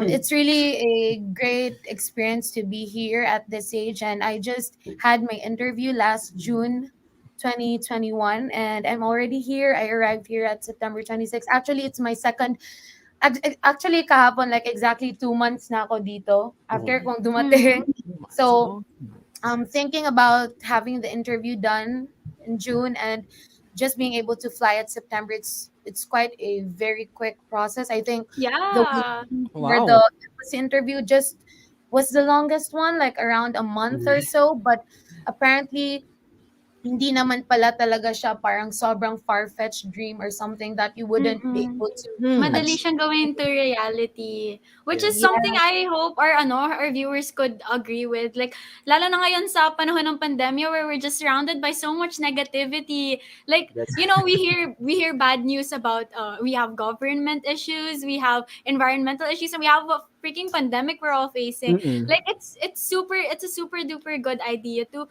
it's really a great experience to be here at this age. And I just had my interview last June 2021, and I'm already here. I arrived here at September 26th. Actually, it's my second. Actually, kahapon, like exactly 2 months na ako dito after kong dumating. So, Oh. thinking about having the interview done in June and just being able to fly at September, it's quite a very quick process. I think the Yeah. waiting for the Wow. embassy interview just was the longest one, like around a month or so. But apparently, hindi naman pala talaga siya parang sobrang far-fetched dream or something that you wouldn't be Mm. able to Hmm. Madali achieve. siyang gawin to reality, which is Yes. something Yeah, I hope our viewers could agree with. Like, lalo na ngayon sa panahon ng pandemya where we're just surrounded by so much negativity. Like, That's we hear bad news about we have government issues, we have environmental issues, and we have a freaking pandemic we're all facing. Mm-mm. Like, it's a super duper good idea to,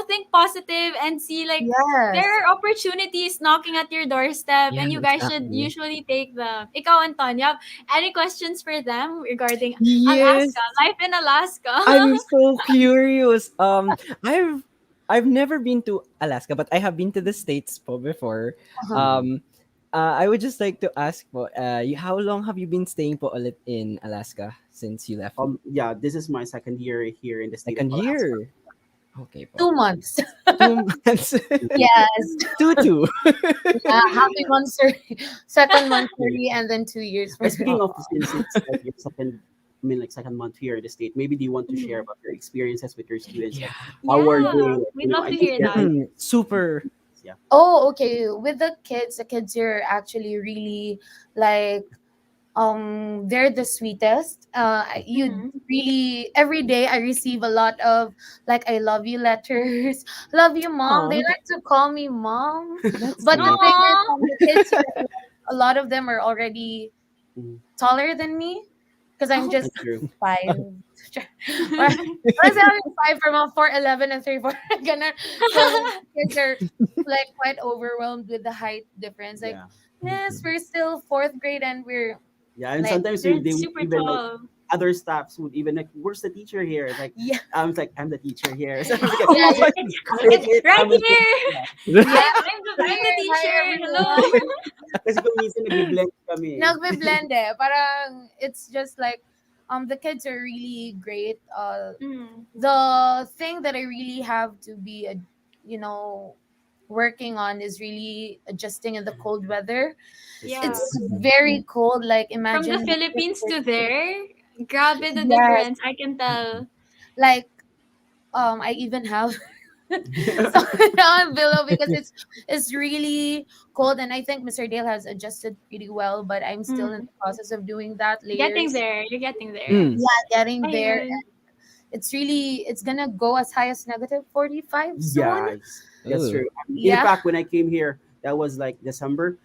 think positive and see, like, there yes. are opportunities knocking at your doorstep, Yeah, and you guys should exactly. usually take them. Ikaw, Anton, you have any questions for them regarding Yes, Alaska, life in Alaska? I'm so curious. I've never been to Alaska, but I have been to the States po before. Uh-huh. Um, I would just like to ask po, how long have you been staying po ulit in Alaska since you left? yeah, this is my second year here in the state of Second Alaska. year. Okay po. 2 months. 2 months. Yes. Two. Yeah, happy monthsary, second monthsary, and then 2 years for Speaking me. of, since it's like your second, I mean, like second month here in the state, maybe do you want to share Mhm. about your experiences with your students? Yeah. Like, how are Yeah, they? Like, we'd love I to think hear they're that. Super. yeah. Oh, okay. With the kids are actually really like they're the sweetest. You Mhm. really every day I receive a lot of like I love you letters. Love you, mom. They Aw, like to call me mom. that's But the sweet. thing is, Aww. the kids here, a lot of them are already Mhm. taller than me because I'm Oh. just That's true. 5. Let's say I'm 5 from a 4'11" and 3'4". Ganun. So kids are like quite overwhelmed with the height difference. Like, Yeah. yes, we're still fourth grade and we're Yeah, and like, sometimes They're they would super even like tall. other staffs would even like, "Where's the teacher here?" It's like yeah, I'm the teacher here. So I was yeah, like, yeah. "What? It's right I was just here. Yeah, I'm the hi teacher. Hello. everyone. kasi kung minsan nagbe-blend kami. Nagbe-blend eh. Parang it's just like the kids are really great. Mm. The thing that I really have to be you know working on is really adjusting in the cold weather. That's Yeah. true. It's very cold. Like From the imagine Philippines to there, grabe the yes, difference. I can tell. like I even have so on below because it's really cold and I think Mr. Dale has adjusted pretty well, but I'm still in Mm. the process of doing that Getting layers. there. You're getting there. Mm. Yeah, getting there. Ayun. It's gonna go as high as negative 45 soon. Yeah, that's Oh. true. In Yeah. fact, when I came here, that was like December.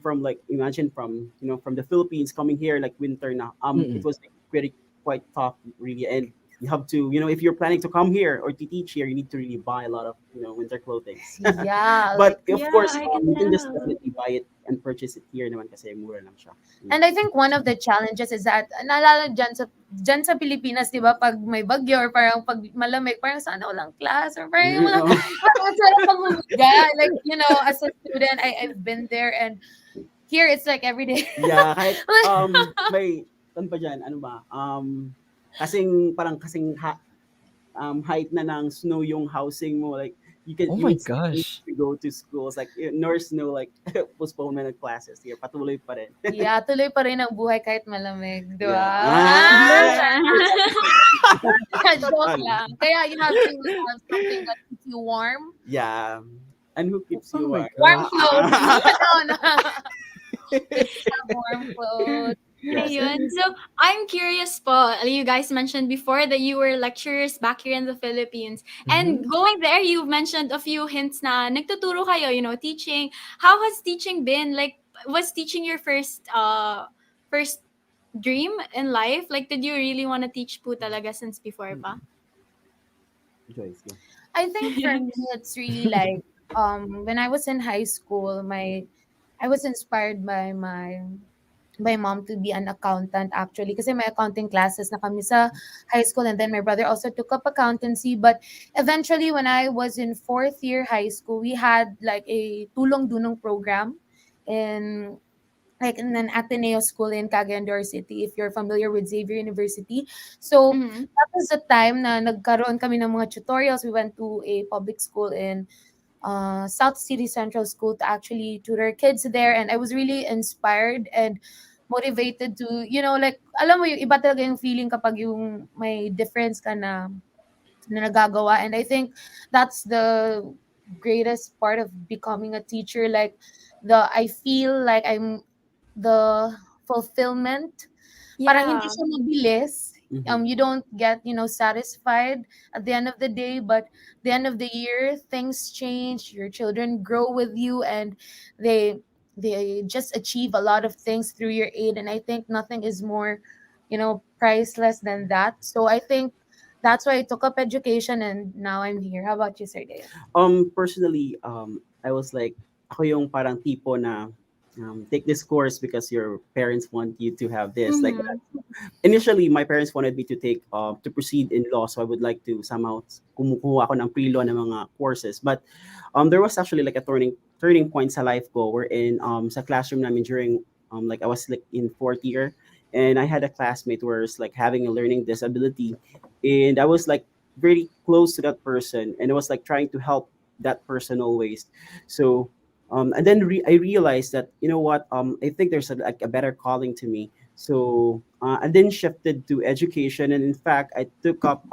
From like imagine from from the Philippines coming here like winter now. It Mm-mm. was like, pretty quite tough really, and you have to if you're planning to come here or to teach here, you need to really buy a lot of winter clothing. Yeah, like But of Yeah, course, I can you can just tell. definitely buy it and purchase it here naman kasi mura lang siya. and I think one of the challenges is that naalala dyan sa Pilipinas, 'di ba, pag may bagyo or parang pag malamig, parang sana walang class or parang walang Oo. parang sarap pag humiga. Like, as a student, I've been there and here it's like every day. Yeah, kahit may ano pa diyan, ano ba? Height na ng snow yung housing mo, like Oh you my would still need gosh. to go to schools like nor snow like postponement of classes here, patuloy pa rin. Yeah, tuloy pa rin ang buhay kahit malamig, 'di ba? Yeah. Ah. Joke lang. Kaya you have to have something that keeps you warm. Yeah, and who keeps Oh you my warm? Warm gosh. clothes. No. Warm clothes. Yes. Ayun. So, I'm curious po. You guys mentioned before that you were lecturers back here in the Philippines. And Mhm. going there, you mentioned a few hints na nagtuturo kayo, teaching. How has teaching been? Like, was teaching your first dream in life? Like, did you really want to teach po talaga since before pa? Joyce, go. I think for me it's really like when I was in high school, I was inspired by my mom to be an accountant actually kasi may accounting classes na kami sa high school and then my brother also took up accountancy, but eventually when I was in fourth year high school we had like a tulong dunong program in like in an Ateneo school in Cagayan City, if you're familiar with Xavier University. So Mm-hmm. that was the time na nagkaroon kami ng mga tutorials. We went to a public school in South City Central School to actually tutor kids there, and I was really inspired and motivated to, like, alam mo yung iba talaga yung feeling kapag yung may difference ka na nagagawa. And I think that's the greatest part of becoming a teacher. Like I feel like I'm the fulfillment. Parang hindi Yeah. siya mabilis. Mhm. You don't get, satisfied at the end of the day, but the end of the year, things change. Your children grow with you, and they they just achieve a lot of things through your aid. And I think nothing is more, priceless than that. So I think that's why I took up education, and now I'm here. How about you, Sir Dale? Personally, I was like, ako yung parang tipo na take this course because your parents want you to have this, like that. Mm-hmm. Initially, my parents wanted me to take to proceed in law, so I would like to somehow kumukuha ako ng pre-law ng mga courses. But there was actually like a turning point sa life ko wherein sa classroom namin during like I was like in fourth year, and I had a classmate who was like having a learning disability, and I was like very close to that person, and I was like trying to help that person always. So and then I realized that, you know what, I think there's like a better calling to me. So I then shifted to education, and in fact, I took up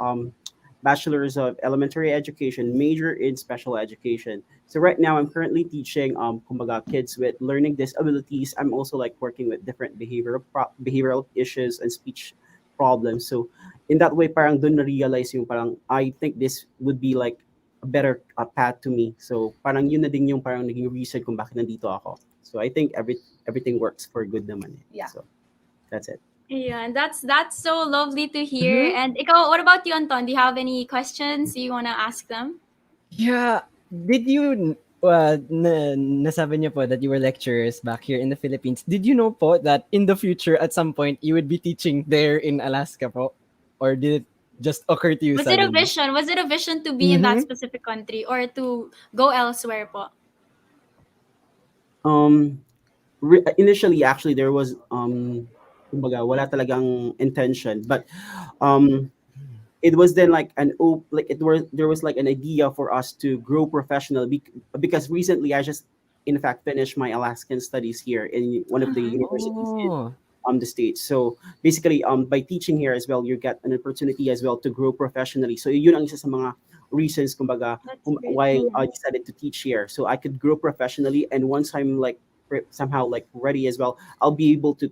bachelor's of elementary education, major in special education. So right now, I'm currently teaching kumbaga, kids with learning disabilities. I'm also like working with different behavioral issues and speech problems. So in that way, parang dun na-realize yung parang I think this would be like a better path to me. So parang yun na din yung parang naging reason kung bakit nandito ako. So I think everything works for good naman. Yeah. So that's it. Yeah, and that's so lovely to hear. Mhm. And ikaw, what about you, Anton? Do you have any questions you wanna ask them? Yeah. Did you nasabi niyo po that you were lecturers back here in the Philippines. Did you know po that in the future at some point you would be teaching there in Alaska po? Or did it just occur to you Was it a suddenly? vision? Was it a vision to be in that Mhm. specific country or to go elsewhere po? Um, Initially, actually, there was kumbaga, wala talagang intention, but um, it was then like like it was there was like an idea for us to grow professionally because recently I just in fact finished my Alaskan studies here in one of the Mm-hmm. universities in Oh. the states. So basically, by teaching here as well, you get an opportunity as well to grow professionally. So yun ang isa sa mga reasons kumbaga That's great. why Mm-hmm. I decided to teach here. So I could grow professionally, and once I'm like somehow like ready as well, I'll be able to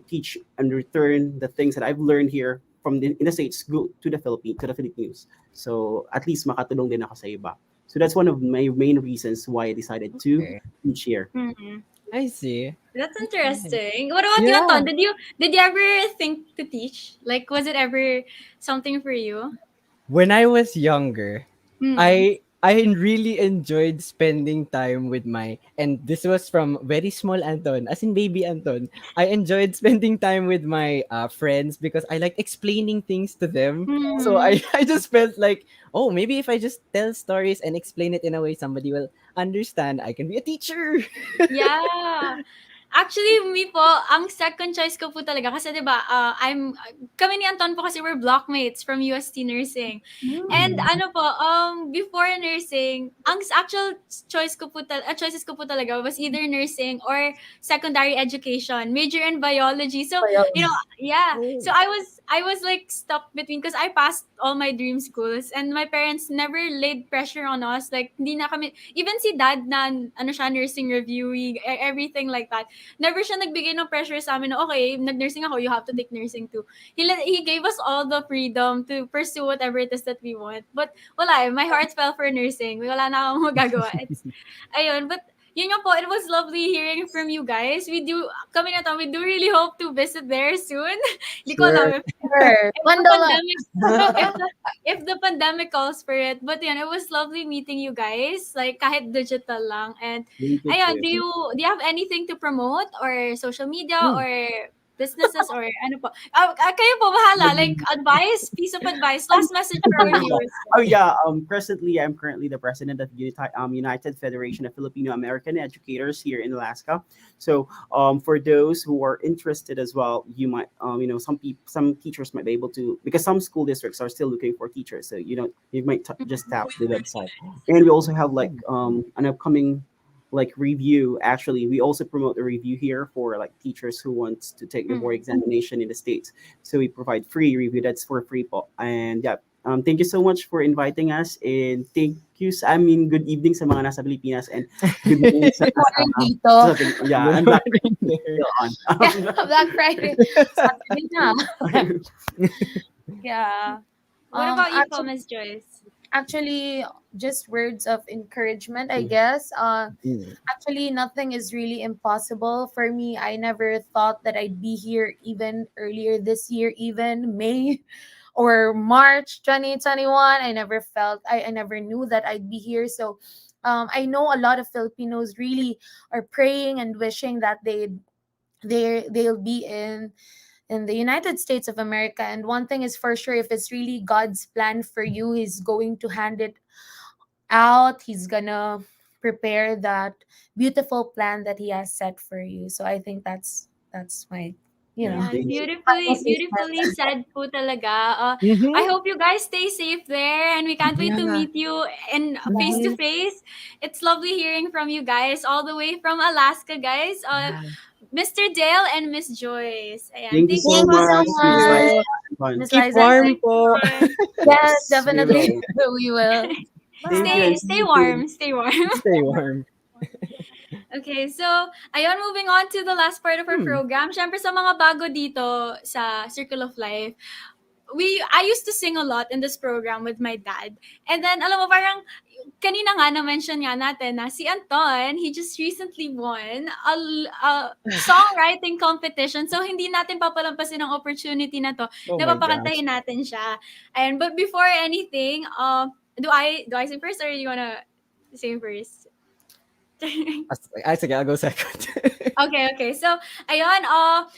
teach and return the things that I've learned here from in the states go to the Philippines. So at least makatulong din ako sa iba. So that's one of my main reasons why I decided to Okay. teach here. Mm-hmm. I see. That's That's nice. interesting. What about you, Yeah. Anton? Did you ever think to teach? Like, was it ever something for you? When I was younger, Mm-hmm. I really enjoyed spending time with my, and this was from very small Anton, as in baby Anton. I enjoyed spending time with my friends because I like explaining things to them. So Mm-hmm. I just felt like, oh, maybe if I just tell stories and explain it in a way somebody will understand, I can be a teacher. Yeah. Actually, me po, ang second choice ko po talaga kasi 'di ba, kami ni Anton po kasi we're blockmates from UST Nursing. And Mhm. ano po, before nursing, ang actual choices ko po talaga was either nursing or secondary education, major in biology. So, yeah. So Oh. I was like stuck between because I passed all my dream schools and my parents never laid pressure on us. Like, hindi na kami, even si dad na, ano siya, nursing reviewee, everything like that. Never siya nagbigay ng pressure sa amin na, okay, nag-nursing ako, you have to take nursing too. He gave us all the freedom to pursue whatever it is that we want. But wala my heart fell for nursing. Wala na akong magagawa. Ayun, but yun nga po, it was lovely hearing from you guys. Kami na to, we do really hope to visit there soon. Hindi ko Sure. alam Sure. if the Bundle up. pandemic if the pandemic calls for it. But yun, it was lovely meeting you guys. Like kahit digital lang. And Thank you ayun, too. do you have anything to promote or social media Hmm. or businesses or ano po? Kayo po bahala. Like advice, piece of advice, last message for our viewers. Oh yeah. Presently, I'm currently the president of United Federation of Filipino American Educators here in Alaska. So, for those who are interested as well, you might, some teachers might be able to, because some school districts are still looking for teachers. So you might just tap the website, and we also have like an upcoming like review. Actually, we also promote a review here for like teachers who want to take the board examination in the states. So we provide free review. That's for free, and yeah, Thank you so much for inviting us, and thank you. Good evening sa mga nasa Pilipinas, and good morning sa Good morning, nasa dito. yeah, Good and Black morning Friday is there. still on. Yeah, Black Friday. Saturday na. Yeah. What about you po, Actually, Miss Joyce? actually, just words of encouragement, I guess. Mm. Actually, nothing is really impossible for me. I never thought that I'd be here even earlier this year, even May or March 2021. I never knew that I'd be here. So I know a lot of Filipinos really are praying and wishing that they'll be in the United States of America. And one thing is for sure, if it's really God's plan for you, He's going to hand it out. He's gonna prepare that beautiful plan that He has set for you. So I think that's my, you know, Ayan, Thank you. final beautifully statement. said po talaga. I Mhm. hope you guys stay safe there and we can't wait to Yeah. meet you in face to Mhm. face. It's lovely hearing from you guys all the way from Alaska, guys. Yeah. Mr. Dale and Miss Joyce. Ayan, Thank you thank you so Thank po you so so much, Miss much. much, Liza You. and Fun. Miss Keep Liza. Stay warm safe po. po. Yes, Yes, we definitely will. we will. Thank you, and Bye. see Stay you soon. warm, stay warm. Stay warm. Okay, so, ayun, moving on to the last part of our Hmm. program. Syempre sa mga bago dito sa Circle of Life, I used to sing a lot in this program with my dad. And then, alam mo, parang, kanina nga, na-mention nga natin na si Anton, he just recently won a songwriting competition. So, hindi natin papalampasin ang opportunity na to, Oh na my gosh. papakantahin natin siya. And, but before anything, do I sing first or you wanna sing first? Sige, I'll go second. Okay. So, ayun,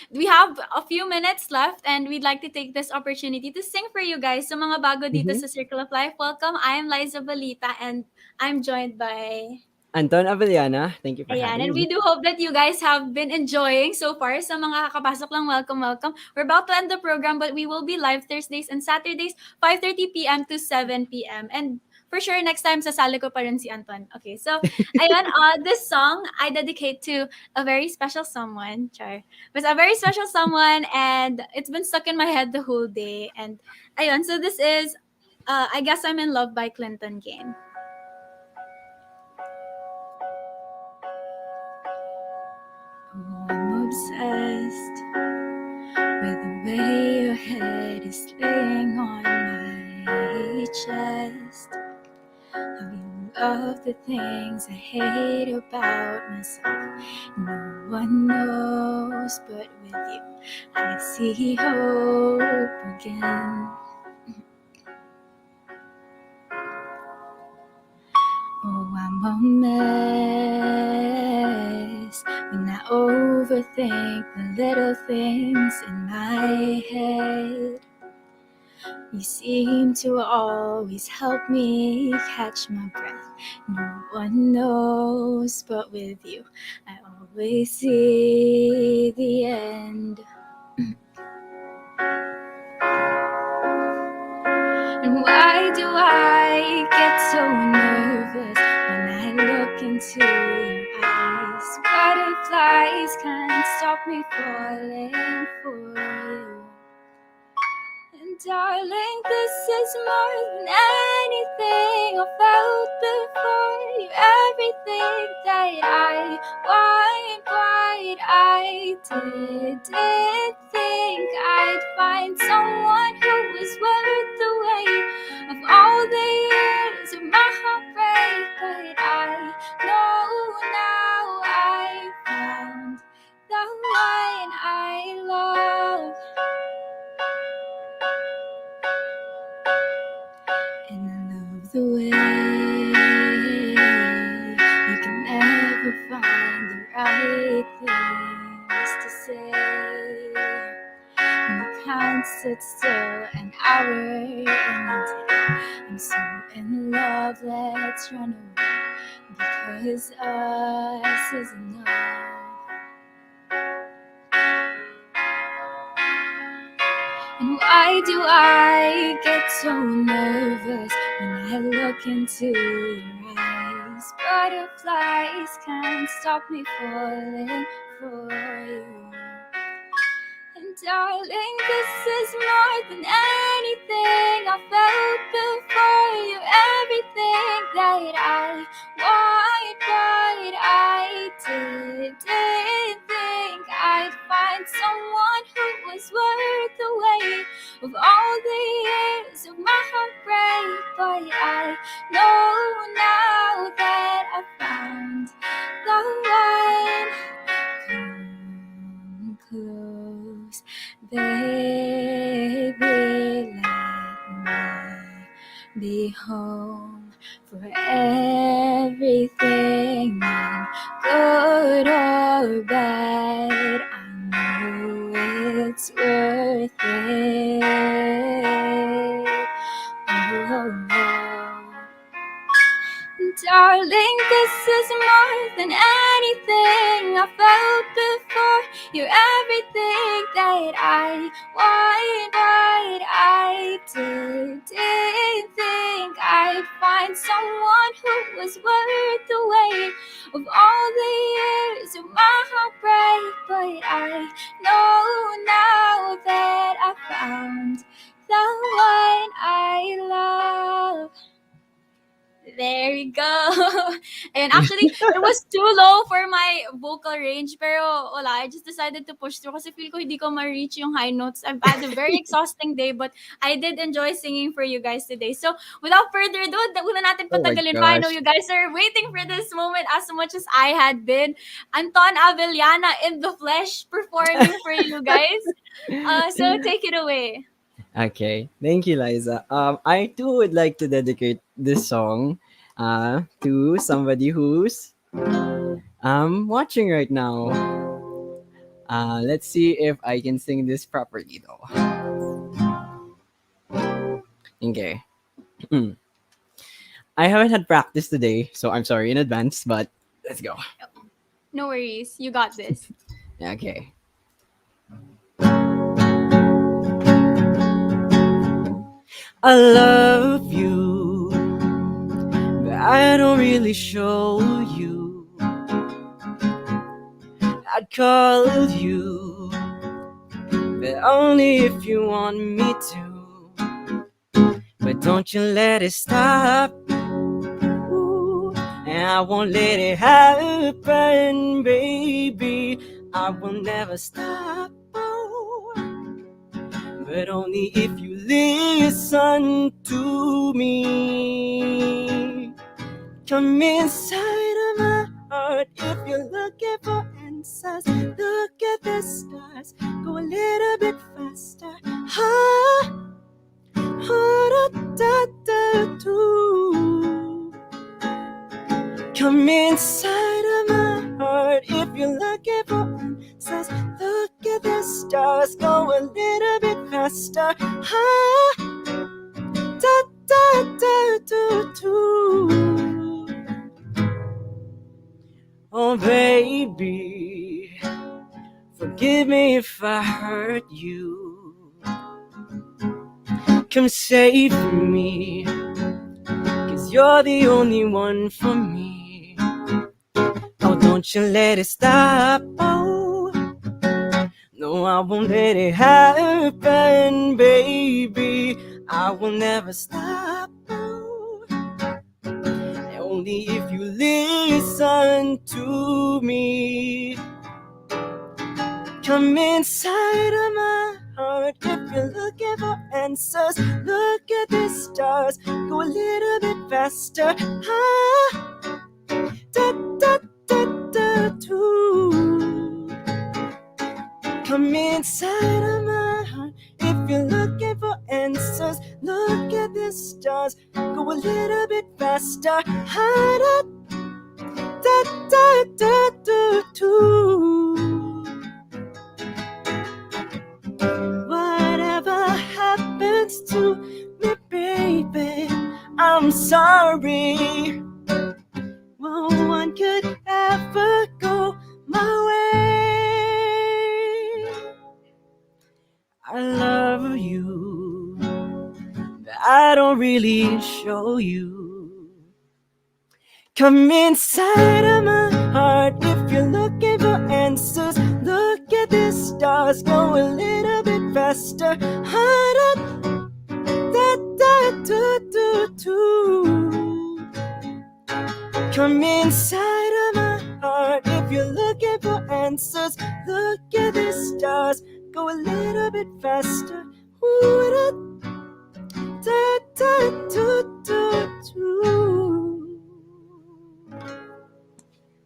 we have a few minutes left and we'd like to take this opportunity to sing for you guys. So, mga bago dito Mhm. sa Circle of Life, welcome. I am Lyza Balita and I'm joined by... Anton Avellana, thank you for Ayan, and having we me. do hope that you guys have been enjoying so far. Sa mga kakapasok lang, welcome. We're about to end the program, but we will be live Thursdays and Saturdays, 5:30 p.m. to 7 p.m. And for sure, next time, sasali ko pa rin si Anton. Okay, so, ayun, this song, I dedicate to a very special someone, Char. But a very special someone, and it's been stuck in my head the whole day. And, ayun, so this is, I Guess I'm in Love by Clinton Gain. Oh, I'm obsessed with the way your head is laying on my chest. How you love the things I hate about myself. No one knows, but with you, I see hope again. Oh, I'm a mess when I overthink the little things in my head. You seem to always help me catch my breath. No one knows, but with you, I always see the end. And why do I get so nervous when I look into your eyes? Butterflies can't stop me falling for you. And darling, this is more than anything I felt before. You're everything that I want. I didn't think I'd find someone who was worth the wait of all the years of my heartbreak. But I know now I found the one I love. And I love the way you can never find the right things to say. And you can't sit still an hour in a day. I'm so in love, let's run away, because us is enough. And why do I get so nervous when I look into your eyes? Butterflies can't stop me falling for you. And Darling, this is more than anything I felt before. You're everything that I want, but I didn't think I'd find someone who was worth the weight of all the years of my heartbreak. But I know now that I found the one. Come close, baby, let me be home for everything, in good or bad. I know it's worth it. Oh. Darling, this is more than anything I felt before. You're everything that I want, but I didn't think I'd find someone who was worth the weight of all the years of my heartbreak. But I know now that I found the one I love. There you go. And actually, it was too low for my vocal range. Pero wala, I just decided to push through kasi feel ko hindi ko ma-reach yung high notes. I've had a very exhausting day, but I did enjoy singing for you guys today. So without further ado, wala natin Oh my patagalin pa. I know gosh. you guys are waiting for this moment as much as I had been. Anton Avellana in the flesh performing for you guys. So take it away. Okay, thank you, Liza. I too would like to dedicate this song to somebody who's watching right now. Let's see if I can sing this properly though. Okay. I haven't had practice today, so I'm sorry in advance, but let's go. No worries. You got this. Okay. I love you, but I don't really show you. I'd call you, but only if you want me to. But don't you let it stop. Ooh, and I won't let it happen, baby. I will never stop. Oh, but only if you listen to me. Come inside of my heart if you're looking for answers. Look at the stars, go a little bit faster. Da-da-da-da-doo. Come inside of my heart if you're looking for answers. Look at the stars, go a little bit faster. Da-da-da-doo. Oh baby, forgive me if I hurt you. Come save me, 'cause you're the only one for me. Oh, don't you let it stop. Oh, no, I won't let it happen, baby. I will never stop. Oh, only if you listen to me. Come inside of my heart if you're looking for answers. Look at the stars, go a little bit faster. Da-da-da-da-doo. Come inside of my heart if you're looking for answers. Look at the stars, go a little bit faster. Da-da-da-da-doo. Whatever happens to me, baby, I'm sorry. No one could ever go my way. I love you, but I don't really show you. Come inside of my heart if you're looking for answers. Look at the stars, go a little faster. Come inside of my heart if you're looking for answers. Look at the stars, go a little bit faster.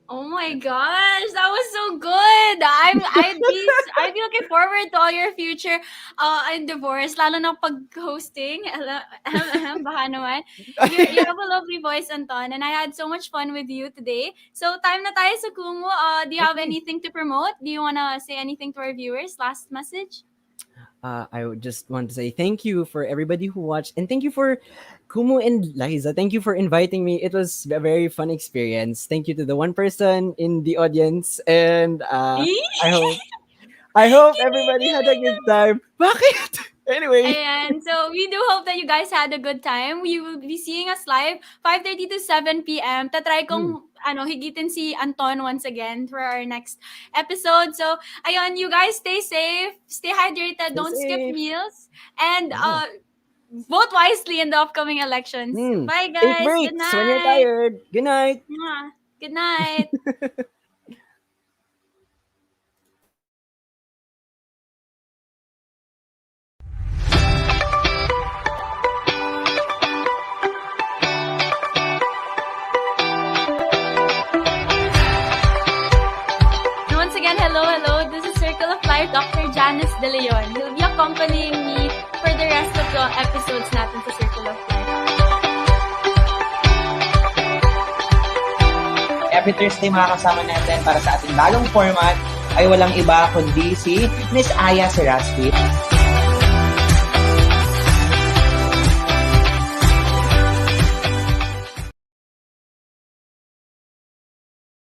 Oh my gosh, that was so good. I'd be looking forward to all your future endeavors, lalo na pag-hosting. Baka naman. You have a lovely voice, Anton, and I had so much fun with you today. So, time na tayo sa Kumu. Do you have anything to promote? Do you wanna say anything to our viewers? Last message? I would just want to say thank you for everybody who watched, and thank you for Kumu and Liza. Thank you for inviting me. It was a very fun experience. Thank you to the one person in the audience, and I hope everybody had a good time. Bakit? Anyway. Ayan. So, we do hope that you guys had a good time. You will be seeing us live 5:30 to 7 p.m. Tatry kong higitin si Anton once again for our next episode. So, ayun, you guys stay safe, stay hydrated, don't skip meals, and vote wisely in the upcoming elections. Bye, guys. Take breaks Good night. when you're tired. Good night. Good night. Once again, hello. This is Circle of Life, Dr. Janus De Leon. He'll be accompanying me for the rest of the episodes natin sa Circle of Life. Every Thursday makakasama natin para sa ating bagong format ay walang iba kundi si Miss Aya Seraspi.